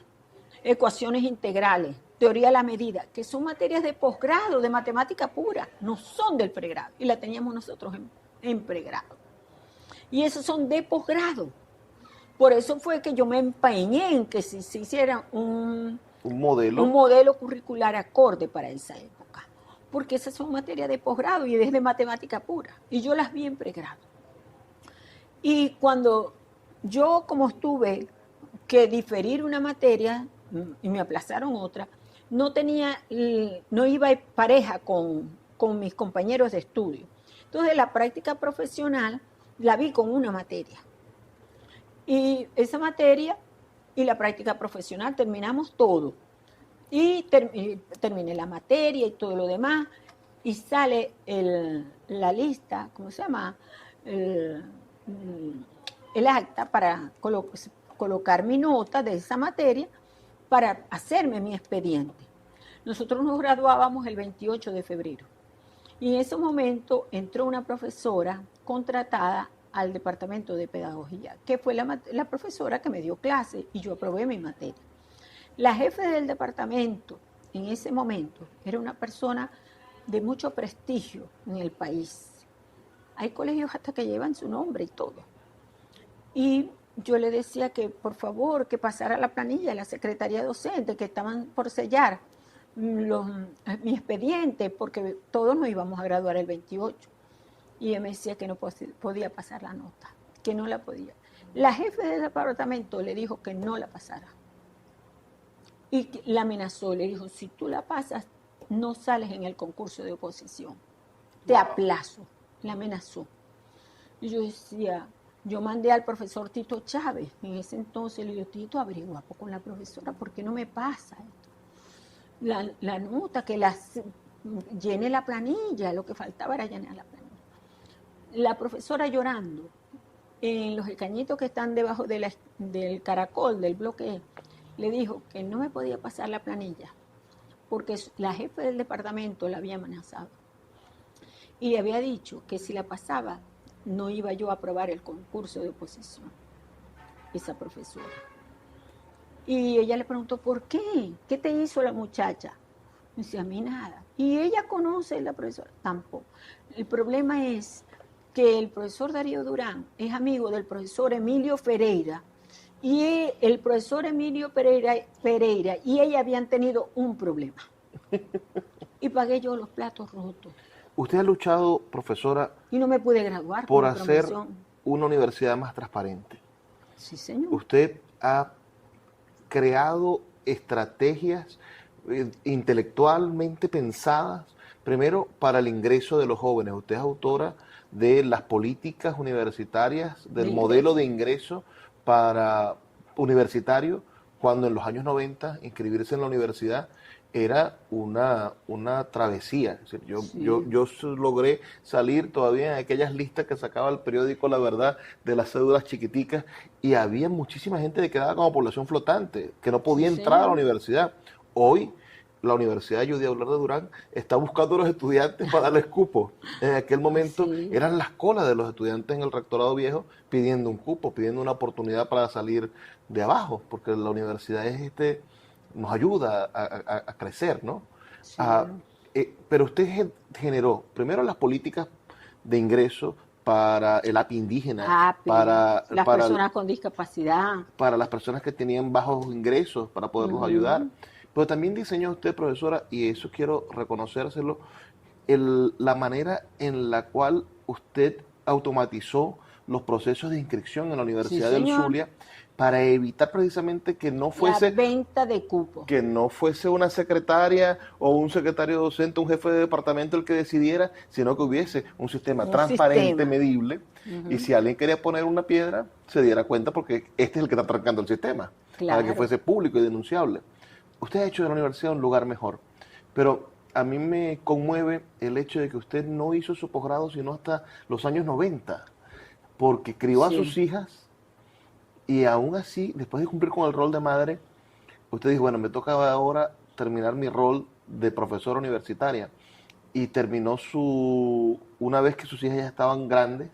ecuaciones integrales, teoría de la medida, que son materias de posgrado, de matemática pura, no son del pregrado, y la teníamos nosotros en pregrado. Y esos son de posgrado. Por eso fue que yo me empeñé en que se hiciera un modelo curricular acorde para esa época, porque esas son materias de posgrado y es de matemática pura, y yo las vi en pregrado. Y cuando yo, como tuve que diferir una materia y me aplazaron otra, no iba pareja con mis compañeros de estudio. Entonces la práctica profesional la vi con una materia. Y esa materia y la práctica profesional terminamos todo. Y terminé la materia y todo lo demás. Y sale la lista, ¿cómo se llama? El acta para colocar mi nota de esa materia para hacerme mi expediente. Nosotros nos graduábamos el 28 de febrero. Y en ese momento entró una profesora contratada al departamento de pedagogía, que fue la profesora que me dio clase y yo aprobé mi materia. La jefe del departamento en ese momento era una persona de mucho prestigio en el país. Hay colegios hasta que llevan su nombre y todo. Y yo le decía que por favor que pasara la planilla de la secretaría docente, que estaban por sellar mi expediente, porque todos nos íbamos a graduar el 28. Y ella me decía que no podía pasar la nota, que no la podía. La jefe del departamento le dijo que no la pasara. Y la amenazó, le dijo, si tú la pasas, no sales en el concurso de oposición. Te aplazo. La amenazó. Y yo decía, yo mandé al profesor Tito Chávez, en ese entonces le digo, Tito, averigua con la profesora, ¿por qué no me pasa esto? La nota, que llene la planilla, lo que faltaba era llenar la planilla. La profesora llorando, en los escañitos que están debajo del caracol, del bloque, le dijo que no me podía pasar la planilla, porque la jefe del departamento la había amenazado. Y le había dicho que si la pasaba, no iba yo a aprobar el concurso de oposición, esa profesora. Y ella le preguntó, ¿por qué? ¿Qué te hizo la muchacha? Me decía, a mí nada. ¿Y ella conoce a la profesora? Tampoco. El problema es que el profesor Darío Durán es amigo del profesor Emilio Pereira, y el profesor Emilio Pereira y ella habían tenido un problema. Y pagué yo los platos rotos. Usted ha luchado, profesora, y no me pude graduar por hacer una universidad más transparente. Sí, señor. Usted ha creado estrategias intelectualmente pensadas, primero para el ingreso de los jóvenes. Usted es autora de las políticas universitarias, del modelo de ingreso para universitario, cuando en los años 90 inscribirse en la universidad era una travesía. Es decir, yo logré salir todavía en aquellas listas que sacaba el periódico La Verdad de las cédulas chiquiticas, y había muchísima gente que quedaba como población flotante, que no podía entrar a la universidad. Hoy la Universidad Judy Aguilar de Durán está buscando a los estudiantes para darles cupo. En aquel momento eran las colas de los estudiantes en el rectorado viejo pidiendo un cupo, pidiendo una oportunidad para salir de abajo, porque la universidad nos ayuda a crecer, ¿no? Sí. Pero usted generó primero las políticas de ingreso para el API indígena, para las personas con discapacidad, para las personas que tenían bajos ingresos, para poderlos ayudar. Pero también diseñó usted, profesora, y eso quiero reconocérselo, la manera en la cual usted automatizó los procesos de inscripción en la Universidad del Zulia, para evitar precisamente que no fuese la venta de cupos, que no fuese una secretaria o un secretario docente, un jefe de departamento el que decidiera, sino que hubiese un sistema transparente, medible, y si alguien quería poner una piedra, se diera cuenta, porque este es el que está trancando el sistema, para que fuese público y denunciable. Usted ha hecho de la universidad un lugar mejor, pero a mí me conmueve el hecho de que usted no hizo su posgrado sino hasta los años 90, porque crió a Sí. sus hijas y aún así, después de cumplir con el rol de madre, usted dijo, bueno, me toca ahora terminar mi rol de profesora universitaria. Y terminó una vez que sus hijas ya estaban grandes,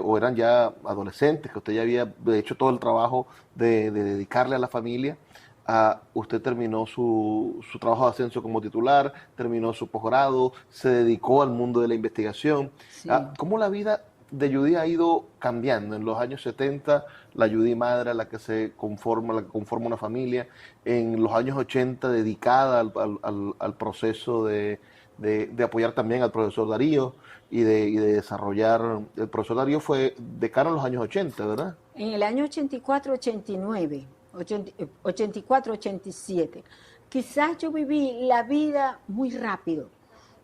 o eran ya adolescentes, que usted ya había hecho todo el trabajo de dedicarle a la familia, usted terminó su trabajo de ascenso como titular, terminó su posgrado, se dedicó al mundo de la investigación. Sí. ¿Cómo la vida de Judy ha ido cambiando? En los años 70, la Judy madre, la que conforma una familia; en los años 80, dedicada al proceso de apoyar también al profesor Darío y de desarrollar. El profesor Darío fue decano en los años 80, ¿verdad? En el año 84, 89, 84, 87, quizás yo viví la vida muy rápido,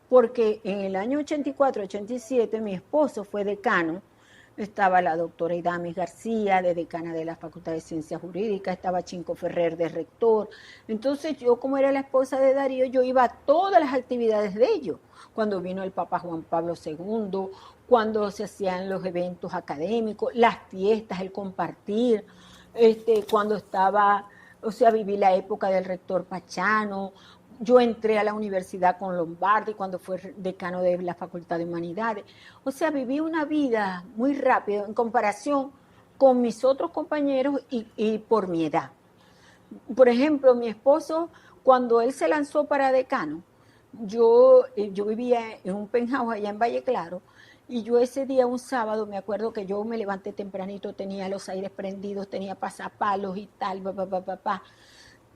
porque en el año 84, 87 mi esposo fue decano. Estaba la doctora Idamis García, de decana de la Facultad de Ciencias Jurídicas, estaba Chinco Ferrer, de rector. Entonces yo, como era la esposa de Darío, yo iba a todas las actividades de ellos. Cuando vino el Papa Juan Pablo II, cuando se hacían los eventos académicos, las fiestas, el compartir, cuando estaba, o sea, viví la época del rector Pachano. Yo entré a la universidad con Lombardi cuando fue decano de la Facultad de Humanidades. O sea, viví una vida muy rápida en comparación con mis otros compañeros y por mi edad. Por ejemplo, mi esposo, cuando él se lanzó para decano, yo vivía en un penthouse allá en Valle Claro, y yo ese día, un sábado, me acuerdo que yo me levanté tempranito, tenía los aires prendidos, tenía pasapalos y tal,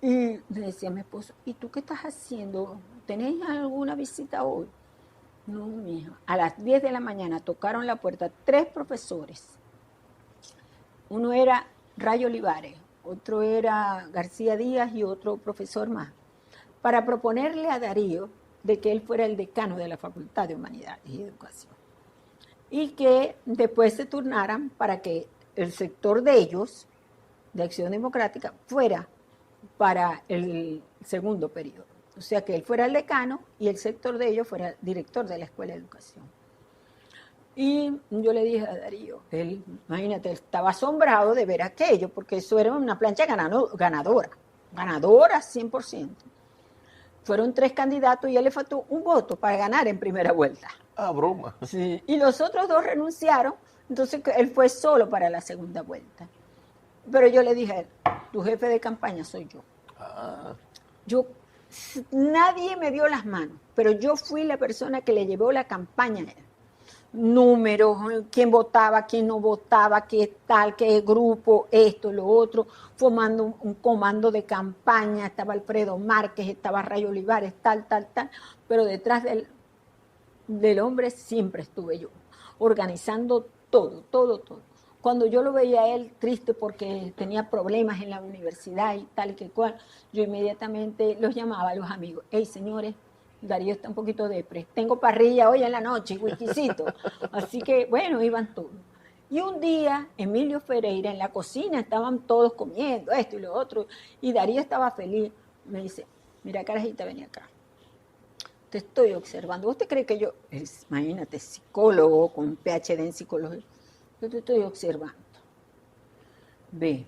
Y me decía mi esposo, ¿y tú qué estás haciendo? ¿Tenés alguna visita hoy? No, mija. A las 10 de la mañana tocaron la puerta 3 profesores. Uno era Rayo Olivares, otro era García Díaz y otro profesor más, para proponerle a Darío de que él fuera el decano de la Facultad de Humanidades y Educación. Y que después se turnaran para que el sector de ellos, de Acción Democrática, fuera para el segundo periodo. O sea, que él fuera el decano y el sector de ellos fuera director de la Escuela de Educación. Y yo le dije a Darío, él, imagínate, estaba asombrado de ver aquello, porque eso era una plancha ganadora 100%. Fueron 3 candidatos y a él le faltó un voto para ganar en primera vuelta. Ah, broma. Sí. Y los otros 2 renunciaron, entonces él fue solo para la segunda vuelta. Pero yo le dije a él, tu jefe de campaña soy yo. Nadie me dio las manos, pero yo fui la persona que le llevó la campaña a él. Números, quién votaba, quién no votaba, qué tal, qué grupo, esto, lo otro, formando un comando de campaña. Estaba Alfredo Márquez, estaba Rayo Olivares, tal, pero detrás del hombre siempre estuve yo, organizando todo. Cuando yo lo veía a él triste porque tenía problemas en la universidad y tal y que cual, yo inmediatamente los llamaba a los amigos. Hey, señores, Darío está un poquito depre. Tengo parrilla hoy en la noche, whiskycito. Así que, bueno, iban todos. Y un día, Emilio Ferreira, en la cocina, estaban todos comiendo esto y lo otro, y Darío estaba feliz. Me dice, mira, carajita, ven acá. Te estoy observando. ¿Usted cree que yo, imagínate, psicólogo con PhD en psicología? Yo te estoy observando. Ve,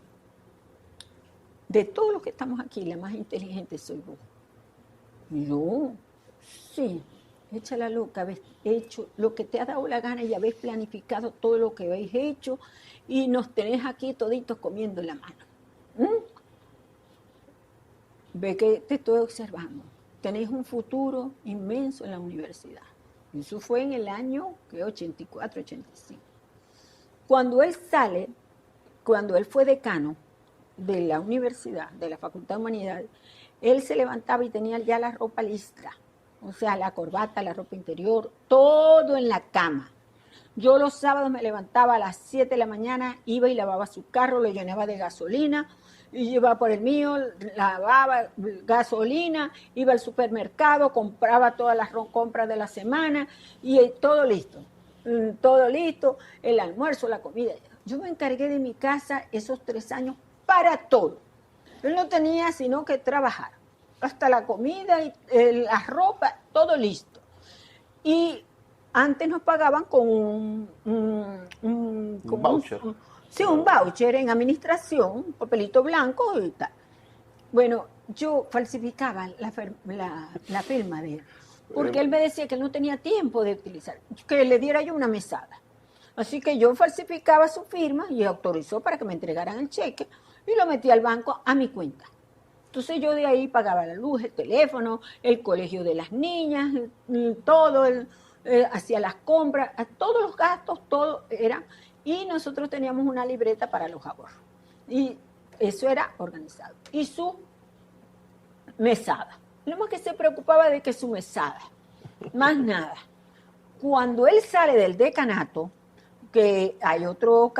de todos los que estamos aquí, la más inteligente soy vos. Yo, sí, echa la loca, habéis hecho lo que te ha dado la gana y habéis planificado todo lo que habéis hecho y nos tenés aquí toditos comiendo la mano. Ve que te estoy observando. Tenéis un futuro inmenso en la universidad. Eso fue en el año 84, 85. Cuando él fue decano de la universidad, de la Facultad de Humanidades, él se levantaba y tenía ya la ropa lista, o sea, la corbata, la ropa interior, todo en la cama. Yo los sábados me levantaba a las 7 de la mañana, iba y lavaba su carro, lo llenaba de gasolina, y iba por el mío, lavaba gasolina, iba al supermercado, compraba todas las compras de la semana y todo listo, el almuerzo, la comida. Yo me encargué de mi casa esos 3 años para todo. Él no tenía sino que trabajar. hasta la comida, y la ropa, todo listo. Y antes nos pagaban con un voucher. Un voucher en administración, un papelito blanco y tal. Bueno, yo falsificaba la firma de él, porque él me decía que él no tenía tiempo de utilizar, que le diera yo una mesada. Así que yo falsificaba su firma y autorizó para que me entregaran el cheque y lo metí al banco a mi cuenta. Entonces yo de ahí pagaba la luz, el teléfono, el colegio de las niñas, todo, hacía las compras, todos los gastos, todo era. Y nosotros teníamos una libreta para los ahorros. Y eso era organizado. Y su mesada. Lo más que se preocupaba de que su mesada. Más nada. Cuando él sale del decanato, que hay otro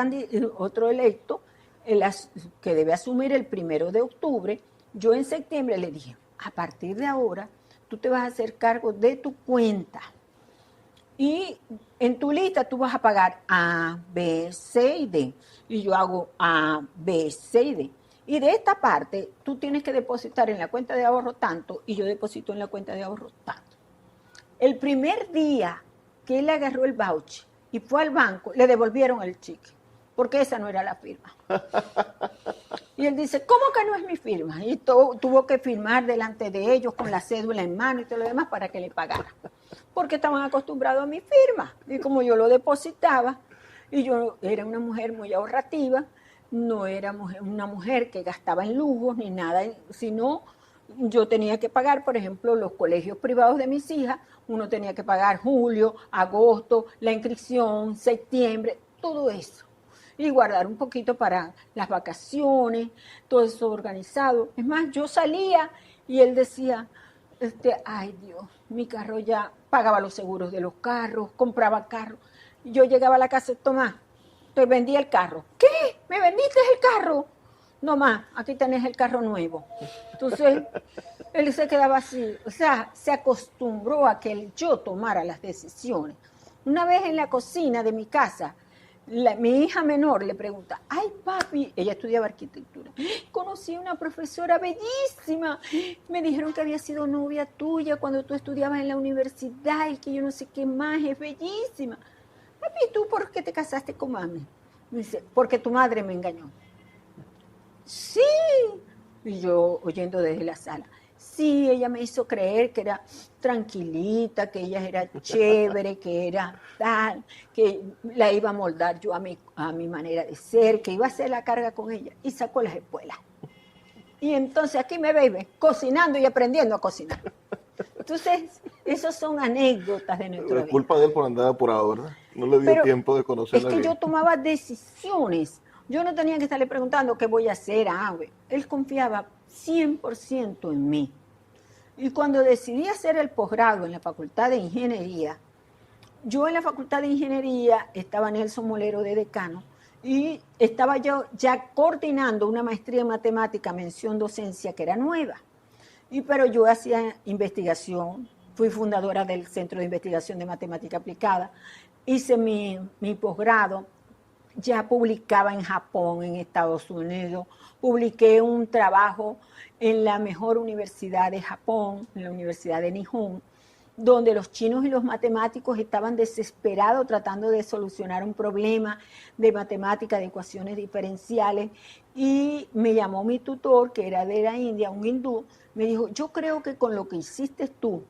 electo que debe asumir el 1 de octubre, yo en septiembre le dije, a partir de ahora, tú te vas a hacer cargo de tu cuenta. Y en tu lista tú vas a pagar A, B, C y D. Y yo hago A, B, C y D. Y de esta parte, tú tienes que depositar en la cuenta de ahorro tanto y yo deposito en la cuenta de ahorro tanto. El primer día que él agarró el voucher y fue al banco, le devolvieron el cheque, porque esa no era la firma. Y él dice, ¿cómo que no es mi firma? Y tuvo que firmar delante de ellos con la cédula en mano y todo lo demás para que le pagara. Porque estaban acostumbrados a mi firma. Y como yo lo depositaba, y yo era una mujer muy ahorrativa, no era una mujer que gastaba en lujos ni nada, sino yo tenía que pagar, por ejemplo, los colegios privados de mis hijas, uno tenía que pagar julio, agosto, la inscripción, septiembre, todo eso. Y guardar un poquito para las vacaciones, todo eso organizado. Es más, yo salía y él decía, ay Dios, mi carro ya pagaba los seguros de los carros, compraba carros. Yo llegaba a la casa, Tomás, te vendí el carro. ¿Qué? ¿Me vendiste el carro? No más, aquí tenés el carro nuevo. Entonces, él se quedaba así, o sea, se acostumbró a que yo tomara las decisiones. Una vez en la cocina de mi casa, mi hija menor le pregunta, ay papi, ella estudiaba arquitectura, conocí a una profesora bellísima, me dijeron que había sido novia tuya cuando tú estudiabas en la universidad y que yo no sé qué más, es bellísima. Papi, ¿tú por qué te casaste con mami? Me dice, porque tu madre me engañó. Sí, y yo oyendo desde la sala, sí, ella me hizo creer que era tranquilita, que ella era chévere, que era tal, que la iba a moldar yo a mi manera de ser, que iba a hacer la carga con ella, y sacó las espuelas. Y entonces aquí me ve cocinando y aprendiendo a cocinar. Entonces, esas son anécdotas de nuestra vida. Es culpa de él por andar apurado, ¿verdad? No le dio tiempo de conocerla bien. Es que yo tomaba decisiones. Yo no tenía que estarle preguntando qué voy a hacer a Ave. Él confiaba 100% en mí. Y cuando decidí hacer el posgrado en la Facultad de Ingeniería, yo en la Facultad de Ingeniería estaba Nelson Molero de decano y estaba yo ya coordinando una maestría en matemática, mención docencia, que era nueva. Pero yo hacía investigación, fui fundadora del Centro de Investigación de Matemática Aplicada, hice mi posgrado, ya publicaba en Japón, en Estados Unidos, publiqué un trabajo en la mejor universidad de Japón, en la Universidad de Nihon, donde los chinos y los matemáticos estaban desesperados tratando de solucionar un problema de matemática, de ecuaciones diferenciales, y me llamó mi tutor, que era de la India, un hindú, me dijo, yo creo que con lo que hiciste tú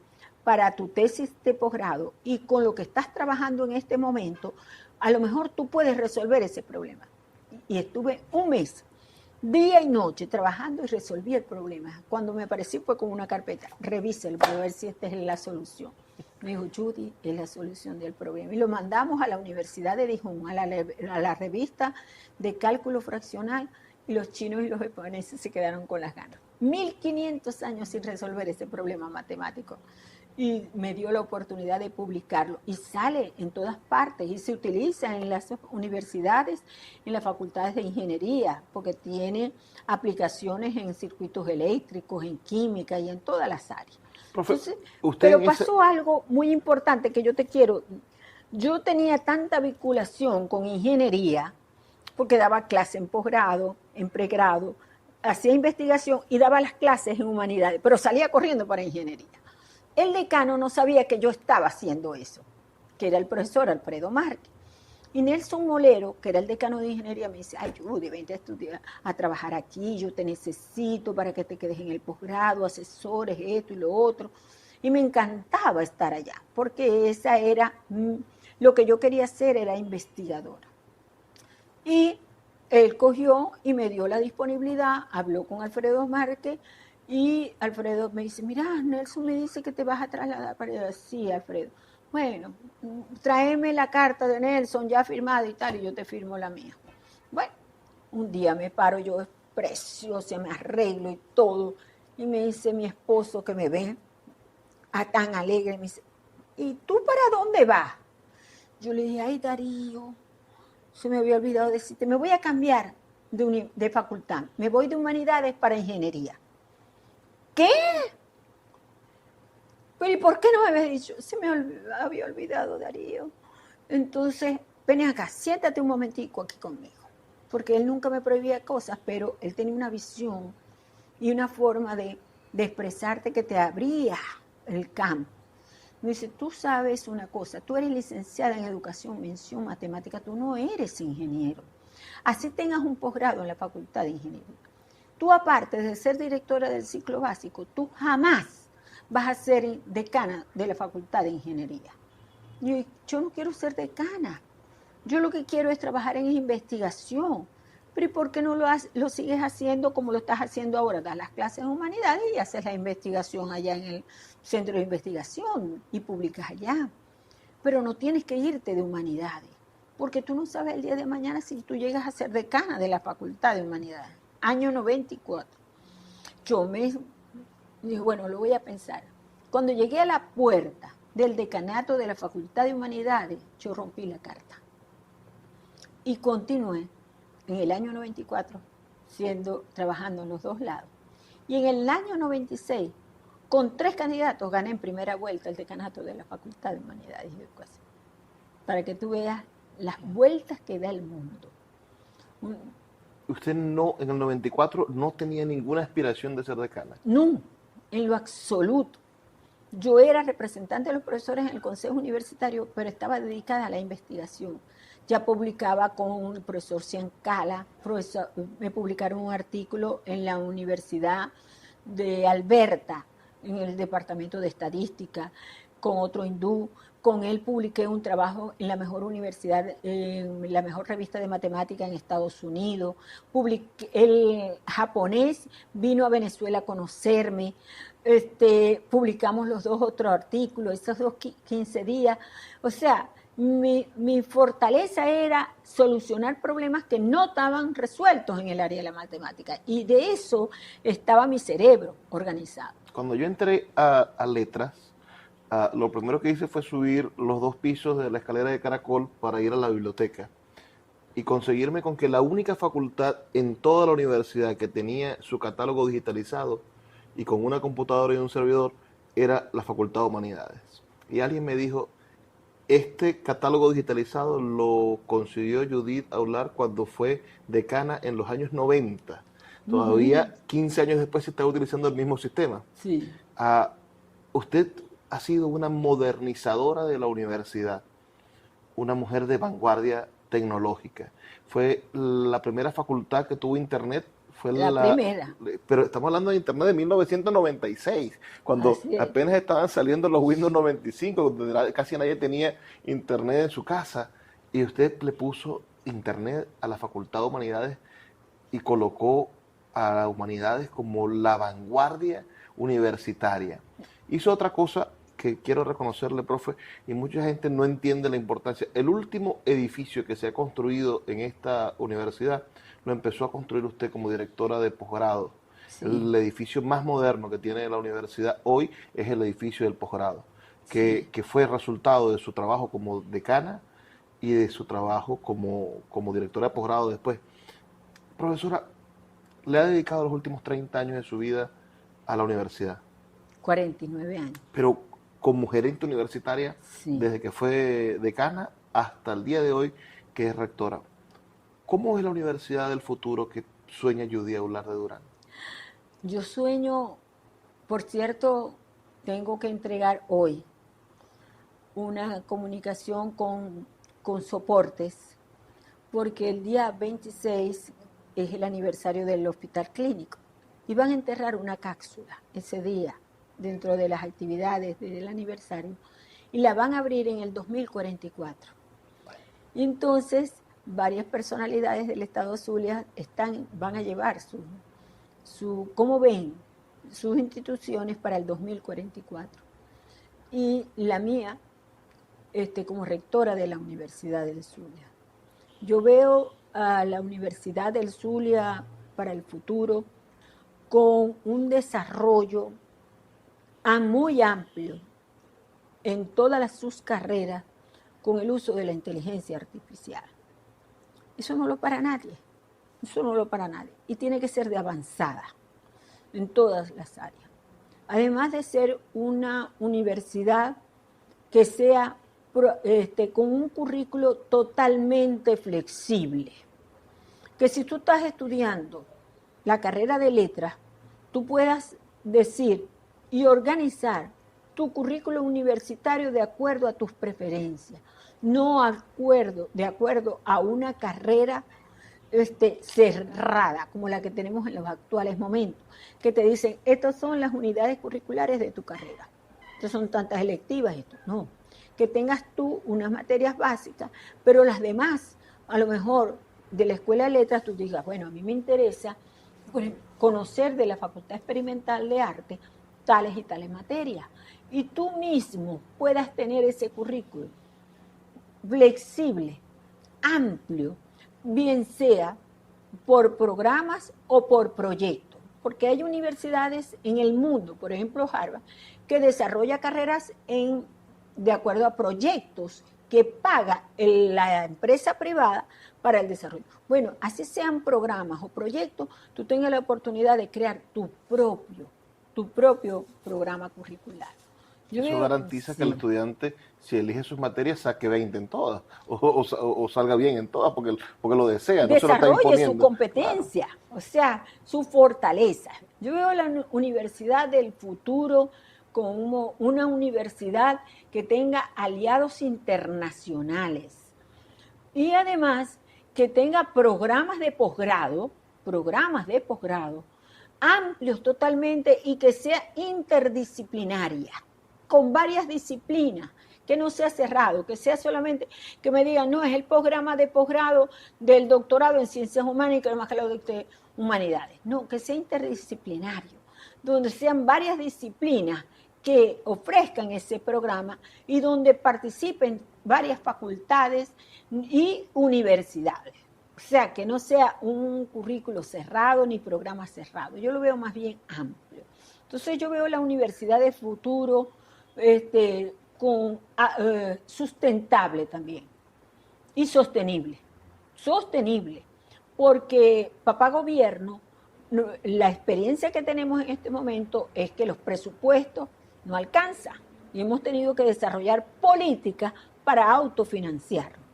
para tu tesis de posgrado y con lo que estás trabajando en este momento, a lo mejor tú puedes resolver ese problema. Y estuve un mes, día y noche, trabajando y resolví el problema. Cuando me aparecí fue con una carpeta, revíselo para ver si esta es la solución. Me dijo, Judy, es la solución del problema. Y lo mandamos a la Universidad de Dijon, a la revista de cálculo fraccional, y los chinos y los japoneses se quedaron con las ganas. 1500 años sin resolver ese problema matemático. Y me dio la oportunidad de publicarlo. Y sale en todas partes y se utiliza en las universidades, en las facultades de ingeniería, porque tiene aplicaciones en circuitos eléctricos, en química y en todas las áreas. Entonces, pero pasó algo muy importante que yo te quiero. Yo tenía tanta vinculación con ingeniería, porque daba clase en posgrado, en pregrado, hacía investigación y daba las clases en humanidades, pero salía corriendo para ingeniería. El decano no sabía que yo estaba haciendo eso, que era el profesor Alfredo Márquez. Y Nelson Molero, que era el decano de ingeniería, me dice, ay, Judy, vente a estudiar, a trabajar aquí, yo te necesito para que te quedes en el posgrado, asesores, esto y lo otro. Y me encantaba estar allá, porque esa era, lo que yo quería hacer era investigadora. Y él cogió y me dio la disponibilidad, habló con Alfredo Márquez, y Alfredo me dice, mira, Nelson me dice que te vas a trasladar para allá. Sí, Alfredo. Bueno, tráeme la carta de Nelson ya firmada y tal, y yo te firmo la mía. Bueno, un día me paro yo, preciosa, me arreglo y todo, y me dice mi esposo que me ve tan alegre, me dice, ¿y tú para dónde vas? Yo le dije, ay, Darío, se me había olvidado decirte, me voy a cambiar de facultad, me voy de humanidades para ingeniería. ¿Qué? Pero ¿y por qué no me habías dicho? Se me había olvidado, Darío. Entonces, ven acá, siéntate un momentico aquí conmigo. Porque él nunca me prohibía cosas, pero él tenía una visión y una forma de expresarte que te abría el campo. Me dice, tú sabes una cosa, tú eres licenciada en educación, mención, matemática, tú no eres ingeniero. Así tengas un posgrado en la Facultad de Ingeniería. Tú, aparte de ser directora del ciclo básico, tú jamás vas a ser decana de la Facultad de Ingeniería. Y yo no quiero ser decana. Yo lo que quiero es trabajar en investigación. Pero ¿y por qué no lo sigues haciendo como lo estás haciendo ahora? Das las clases en humanidades y haces la investigación allá en el centro de investigación y publicas allá. Pero no tienes que irte de humanidades, porque tú no sabes el día de mañana si tú llegas a ser decana de la Facultad de Humanidades. Año 94. Yo me dije, bueno, lo voy a pensar. Cuando llegué a la puerta del decanato de la Facultad de Humanidades, yo rompí la carta. Y continué en el año 94, trabajando en los dos lados. Y en el año 96, con 3 candidatos, gané en primera vuelta el decanato de la Facultad de Humanidades y Educación. Para que tú veas las vueltas que da el mundo. Usted no, en el 94 no tenía ninguna aspiración de ser decana. No, en lo absoluto. Yo era representante de los profesores en el Consejo Universitario, pero estaba dedicada a la investigación. Ya publicaba con el profesor Ciancala, me publicaron un artículo en la Universidad de Alberta, en el Departamento de Estadística, con otro hindú. Con él publiqué un trabajo en la mejor universidad, en la mejor revista de matemática en Estados Unidos. El japonés vino a Venezuela a conocerme. Publicamos los 2 otros artículos, esos 15 días. O sea, mi fortaleza era solucionar problemas que no estaban resueltos en el área de la matemática. Y de eso estaba mi cerebro organizado. Cuando yo entré a letras, lo primero que hice fue subir los 2 pisos de la escalera de caracol para ir a la biblioteca y conseguirme con que la única facultad en toda la universidad que tenía su catálogo digitalizado y con una computadora y un servidor era la Facultad de Humanidades. Y alguien me dijo, este catálogo digitalizado lo consiguió Judith Aular cuando fue decana en los años 90. Todavía 15 años después se está utilizando el mismo sistema. Sí. Usted ha sido una modernizadora de la universidad, una mujer de vanguardia tecnológica. Fue la primera facultad que tuvo internet. Fue la primera. Pero estamos hablando de internet de 1996, cuando apenas estaban saliendo los Windows 95, donde casi nadie tenía internet en su casa. Y usted le puso internet a la Facultad de Humanidades y colocó a las Humanidades como la vanguardia universitaria. Hizo otra cosa que quiero reconocerle, profe, y mucha gente no entiende la importancia. El último edificio que se ha construido en esta universidad lo empezó a construir usted como directora de posgrado. Sí. El edificio más moderno que tiene la universidad hoy es el edificio del posgrado, que fue resultado de su trabajo como decana y de su trabajo como directora de posgrado después. Profesora, le ha dedicado los últimos 30 años de su vida a la universidad. 49 años. Pero como gerente universitaria, desde que fue decana hasta el día de hoy que es rectora. ¿Cómo es la universidad del futuro que sueña Judith Aular de Durán? Yo sueño, por cierto, tengo que entregar hoy una comunicación con soportes, porque el día 26 es el aniversario del hospital clínico y van a enterrar una cápsula ese día dentro de las actividades del aniversario y la van a abrir en el 2044. Y entonces varias personalidades del estado Zulia van a llevar cómo ven sus instituciones para el 2044. Y la mía, como rectora de la Universidad del Zulia. Yo veo a la Universidad del Zulia para el futuro con un desarrollo muy amplio en todas sus carreras con el uso de la inteligencia artificial. Eso no lo para nadie, y tiene que ser de avanzada en todas las áreas. Además de ser una universidad que sea con un currículo totalmente flexible, que si tú estás estudiando la carrera de letras, tú puedas decir y organizar tu currículo universitario de acuerdo a tus preferencias, no de acuerdo a una carrera cerrada, como la que tenemos en los actuales momentos, que te dicen, estas son las unidades curriculares de tu carrera, estas son tantas electivas, esto no, que tengas tú unas materias básicas, pero las demás, a lo mejor de la Escuela de Letras, tú digas, bueno, a mí me interesa conocer de la Facultad Experimental de Arte tales y tales materias, y tú mismo puedas tener ese currículo flexible, amplio, bien sea por programas o por proyectos, porque hay universidades en el mundo, por ejemplo Harvard, que desarrolla carreras de acuerdo a proyectos que paga la empresa privada para el desarrollo. Bueno, así sean programas o proyectos, tú tengas la oportunidad de crear tu propio programa curricular. Eso garantiza que el estudiante, si elige sus materias, saque 20 en todas, o salga bien en todas, porque lo desea, no se lo está imponiendo. Desarrolle su competencia, claro. O sea, su fortaleza. Yo veo la universidad del futuro como una universidad que tenga aliados internacionales y además que tenga programas de posgrado amplios totalmente y que sea interdisciplinaria, con varias disciplinas, que no sea cerrado, que sea solamente, que me digan, no, es el programa de posgrado del doctorado en ciencias humanas y que además que lo de humanidades. No, que sea interdisciplinario, donde sean varias disciplinas que ofrezcan ese programa y donde participen varias facultades y universidades. O sea, que no sea un currículo cerrado ni programa cerrado. Yo lo veo más bien amplio. Entonces yo veo la universidad del futuro sustentable también y sostenible, porque papá gobierno, la experiencia que tenemos en este momento es que los presupuestos no alcanzan y hemos tenido que desarrollar políticas para autofinanciarnos.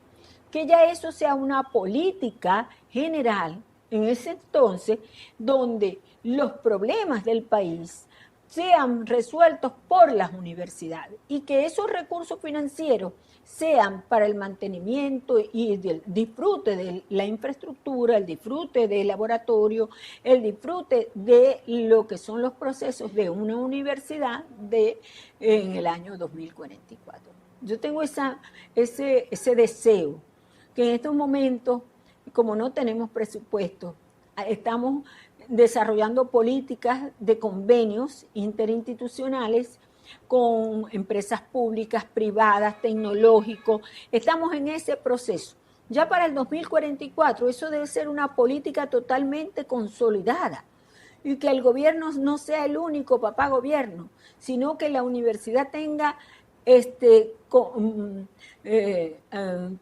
Que ya eso sea una política general en ese entonces donde los problemas del país sean resueltos por las universidades y que esos recursos financieros sean para el mantenimiento y el disfrute de la infraestructura, el disfrute del laboratorio, el disfrute de lo que son los procesos de una universidad en el año 2044. Yo tengo ese deseo, que en estos momentos, como no tenemos presupuesto, estamos desarrollando políticas de convenios interinstitucionales con empresas públicas, privadas, tecnológicos. Estamos en ese proceso. Ya para el 2044 eso debe ser una política totalmente consolidada y que el gobierno no sea el único papá gobierno, sino que la universidad tenga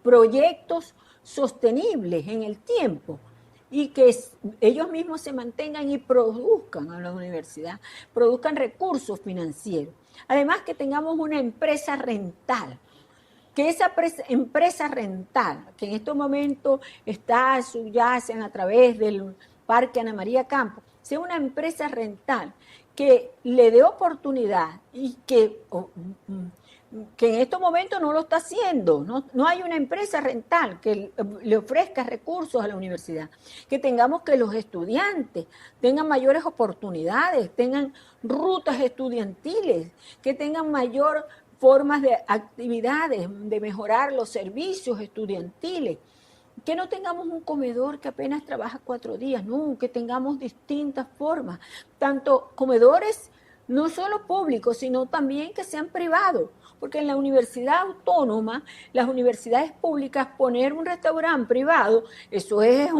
proyectos sostenibles en el tiempo y que ellos mismos se mantengan y produzcan a la universidad, produzcan recursos financieros. Además que tengamos una empresa rental, que esa empresa rental, que en estos momentos subyacen a través del Parque Ana María Campos, sea una empresa rental que le dé oportunidad y que en estos momentos no lo está haciendo. No hay una empresa rental que le ofrezca recursos a la universidad. Que tengamos que los estudiantes tengan mayores oportunidades, tengan rutas estudiantiles, que tengan mayor formas de actividades, de mejorar los servicios estudiantiles. Que no tengamos un comedor que apenas trabaja 4 días, no, que tengamos distintas formas, tanto comedores no solo públicos, sino también que sean privados, porque en la universidad autónoma, las universidades públicas, poner un restaurante privado, eso es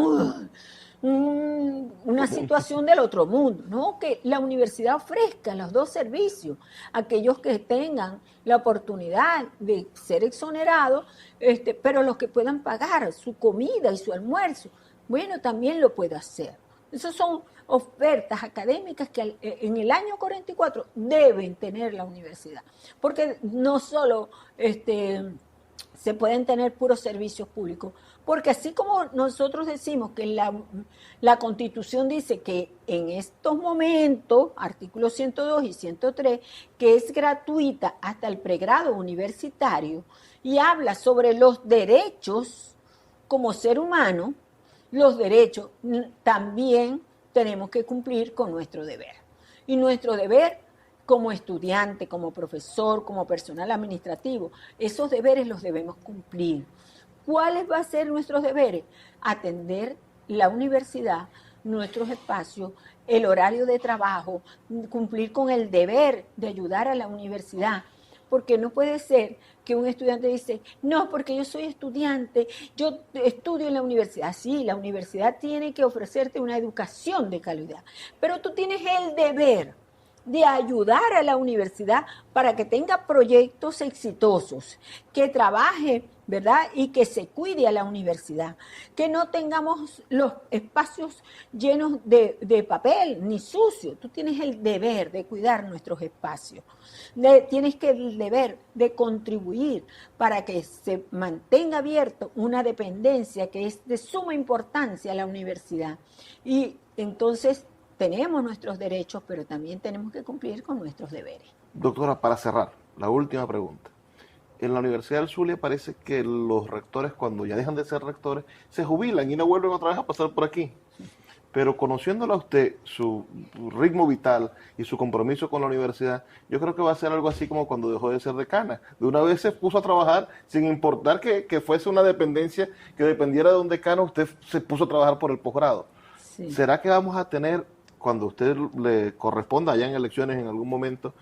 una situación del otro mundo, ¿no? Que la universidad ofrezca los dos servicios, aquellos que tengan la oportunidad de ser exonerados, pero los que puedan pagar su comida y su almuerzo, bueno, también lo puede hacer. Esas son ofertas académicas que en el año 44 deben tener la universidad, porque no solo se pueden tener puros servicios públicos, porque así como nosotros decimos que la Constitución dice que en estos momentos, artículos 102 y 103, que es gratuita hasta el pregrado universitario y habla sobre los derechos como ser humano, los derechos también tenemos que cumplir con nuestro deber. Y nuestro deber como estudiante, como profesor, como personal administrativo, esos deberes los debemos cumplir. ¿Cuáles van a ser nuestros deberes? Atender la universidad, nuestros espacios, el horario de trabajo, cumplir con el deber de ayudar a la universidad. Porque no puede ser que un estudiante dice, no, porque yo soy estudiante, yo estudio en la universidad. Sí, la universidad tiene que ofrecerte una educación de calidad, pero tú tienes el deber de ayudar a la universidad para que tenga proyectos exitosos, que trabaje, ¿verdad? Y que se cuide a la universidad, que no tengamos los espacios llenos de papel ni sucio. Tú tienes el deber de cuidar nuestros espacios, tienes el deber de contribuir para que se mantenga abierto una dependencia que es de suma importancia a la universidad. Y entonces tenemos nuestros derechos, pero también tenemos que cumplir con nuestros deberes. Doctora, para cerrar, la última pregunta. En la Universidad del Zulia parece que los rectores, cuando ya dejan de ser rectores, se jubilan y no vuelven otra vez a pasar por aquí. Pero conociéndola a usted, su ritmo vital y su compromiso con la universidad, yo creo que va a ser algo así como cuando dejó de ser decana. De una vez se puso a trabajar sin importar que fuese una dependencia que dependiera de un decano, usted se puso a trabajar por el posgrado. Sí. ¿Será que vamos a tener, cuando a usted le corresponda allá en elecciones en algún momento,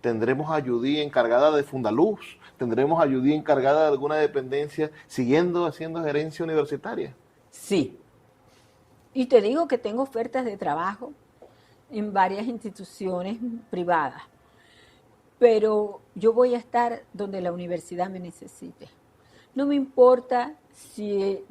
tendremos a Judy encargada de Fundaluz, tendremos a Judy encargada de alguna dependencia, haciendo gerencia universitaria? Sí. Y te digo que tengo ofertas de trabajo en varias instituciones privadas, pero yo voy a estar donde la universidad me necesite. No me importa si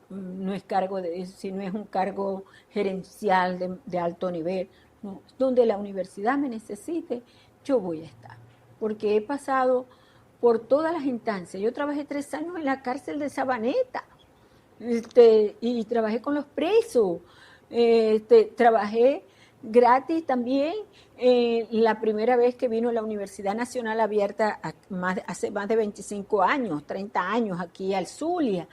no es cargo si no es un cargo gerencial de alto nivel. No, donde la universidad me necesite, yo voy a estar, porque he pasado por todas las instancias. Yo trabajé 3 años en la cárcel de Sabaneta, y trabajé con los presos, trabajé gratis también la primera vez que vino la Universidad Nacional Abierta hace más de 25 años, 30 años aquí al Zulia.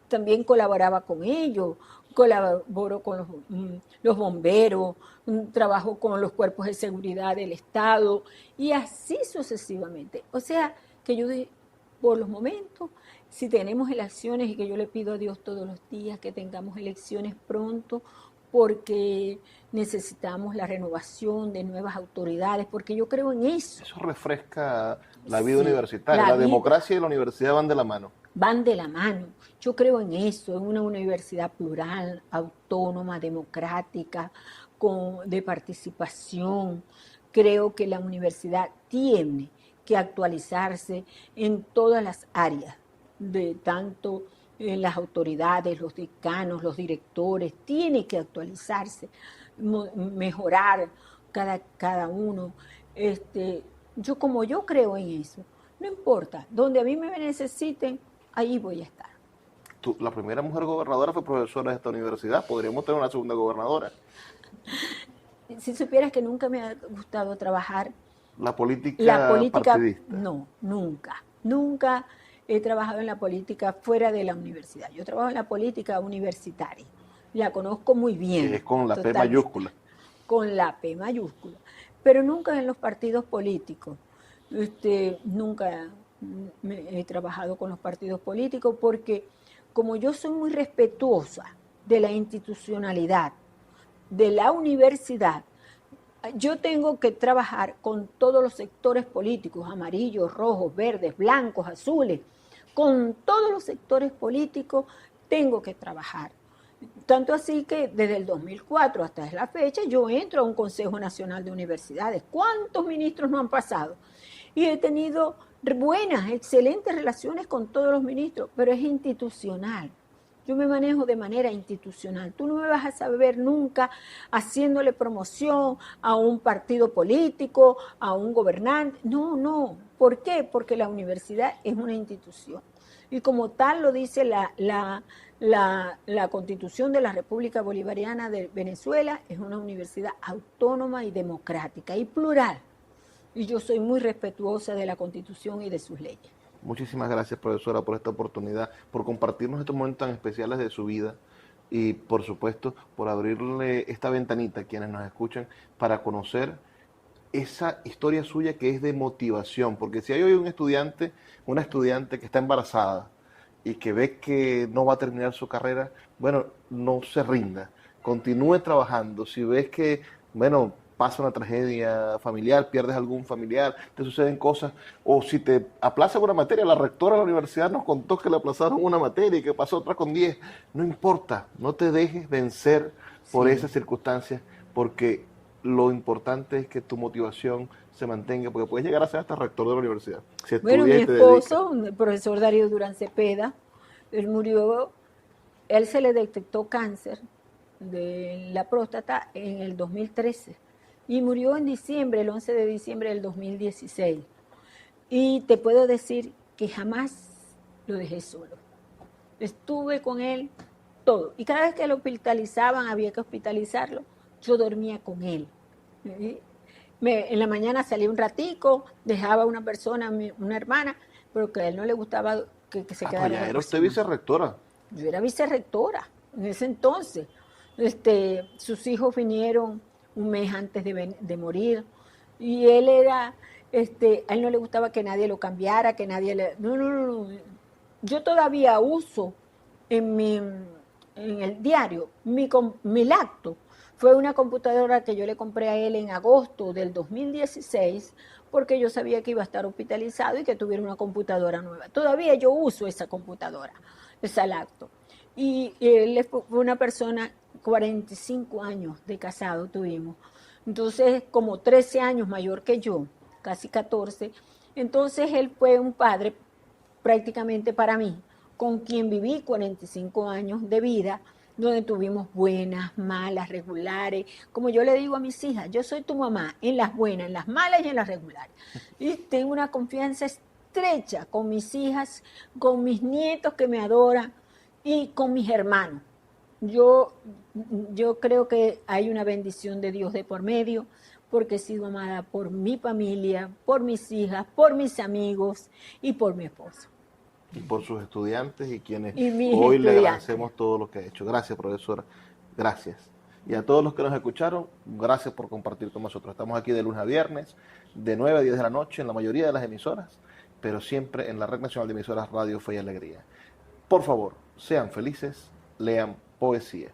También colaboraba con ellos, colaboró con los bomberos, trabajo con los cuerpos de seguridad del Estado y así sucesivamente. O sea, que yo por los momentos, si tenemos elecciones, y que yo le pido a Dios todos los días que tengamos elecciones pronto, porque necesitamos la renovación de nuevas autoridades, porque yo creo en eso. Eso refresca la vida universitaria, la democracia y la universidad van de la mano. Van de la mano. Yo creo en eso, en una universidad plural, autónoma, democrática, de participación. Creo que la universidad tiene que actualizarse en todas las áreas, de tanto las autoridades, los decanos, los directores, tiene que actualizarse, mejorar cada uno. Yo creo en eso. No importa, donde a mí me necesiten, ahí voy a estar. La primera mujer gobernadora fue profesora de esta universidad. Podríamos tener una segunda gobernadora. Si supieras que nunca me ha gustado trabajar La política partidista. No, nunca. Nunca he trabajado en la política fuera de la universidad. Yo trabajo en la política universitaria. La conozco muy bien. Que es con la totalmente. P mayúscula. Con la P mayúscula. Pero nunca en los partidos políticos. Nunca he trabajado con los partidos políticos porque como yo soy muy respetuosa de la institucionalidad, de la universidad, yo tengo que trabajar con todos los sectores políticos, amarillos, rojos, verdes, blancos, azules, con todos los sectores políticos tengo que trabajar. Tanto así que desde el 2004 hasta la fecha yo entro a un Consejo Nacional de Universidades. ¿Cuántos ministros no han pasado? Y he tenido buenas, excelentes relaciones con todos los ministros, pero es institucional. Yo me manejo de manera institucional. Tú no me vas a saber nunca haciéndole promoción a un partido político, a un gobernante. No, no. ¿Por qué? Porque la universidad es una institución. Y como tal lo dice la Constitución de la República Bolivariana de Venezuela, es una universidad autónoma y democrática y plural. Y yo soy muy respetuosa de la Constitución y de sus leyes. Muchísimas gracias, profesora, por esta oportunidad, por compartirnos estos momentos tan especiales de su vida y, por supuesto, por abrirle esta ventanita a quienes nos escuchan para conocer esa historia suya que es de motivación. Porque si hay hoy una estudiante que está embarazada y que ve que no va a terminar su carrera, bueno, no se rinda, continúe trabajando. Si ves que, bueno, pasa una tragedia familiar, pierdes algún familiar, te suceden cosas, o si te aplazan una materia, la rectora de la universidad nos contó que le aplazaron una materia y que pasó otra con 10, no importa, no te dejes vencer por esas circunstancias, porque lo importante es que tu motivación se mantenga, porque puedes llegar a ser hasta rector de la universidad. Si bueno, mi esposo, el profesor Darío Durán Cepeda, él murió, él se le detectó cáncer de la próstata en el 2013. Y murió en diciembre, el 11 de diciembre del 2016. Y te puedo decir que jamás lo dejé solo. Estuve con él todo. Y cada vez que lo hospitalizaban, había que hospitalizarlo, yo dormía con él. En la mañana salía un ratico, dejaba a una persona, una hermana, pero que a él no le gustaba que se quedara. ¿Ya era usted vicerrectora? Yo era vicerrectora en ese entonces. Sus hijos vinieron un mes antes de morir, y él era, a él no le gustaba que nadie lo cambiara, que nadie le... No. Yo todavía uso en el diario, mi lacto fue una computadora que yo le compré a él en agosto del 2016, porque yo sabía que iba a estar hospitalizado y que tuviera una computadora nueva. Todavía yo uso esa computadora, esa lacto. Y él fue una persona, 45 años de casado tuvimos, entonces como 13 años mayor que yo, casi 14, entonces él fue un padre prácticamente para mí, con quien viví 45 años de vida, donde tuvimos buenas, malas, regulares, como yo le digo a mis hijas, yo soy tu mamá en las buenas, en las malas y en las regulares, y tengo una confianza estrecha con mis hijas, con mis nietos que me adoran y con mis hermanos. Yo creo que hay una bendición de Dios de por medio, porque he sido amada por mi familia, por mis hijas, por mis amigos y por mi esposo. Y por sus estudiantes y quienes hoy le agradecemos todo lo que ha hecho. Gracias, profesora. Gracias. Y a todos los que nos escucharon, gracias por compartir con nosotros. Estamos aquí de lunes a viernes, de 9 a 10 de la noche en la mayoría de las emisoras, pero siempre en la Red Nacional de Emisoras Radio Fe y Alegría. Por favor, sean felices, lean poesía.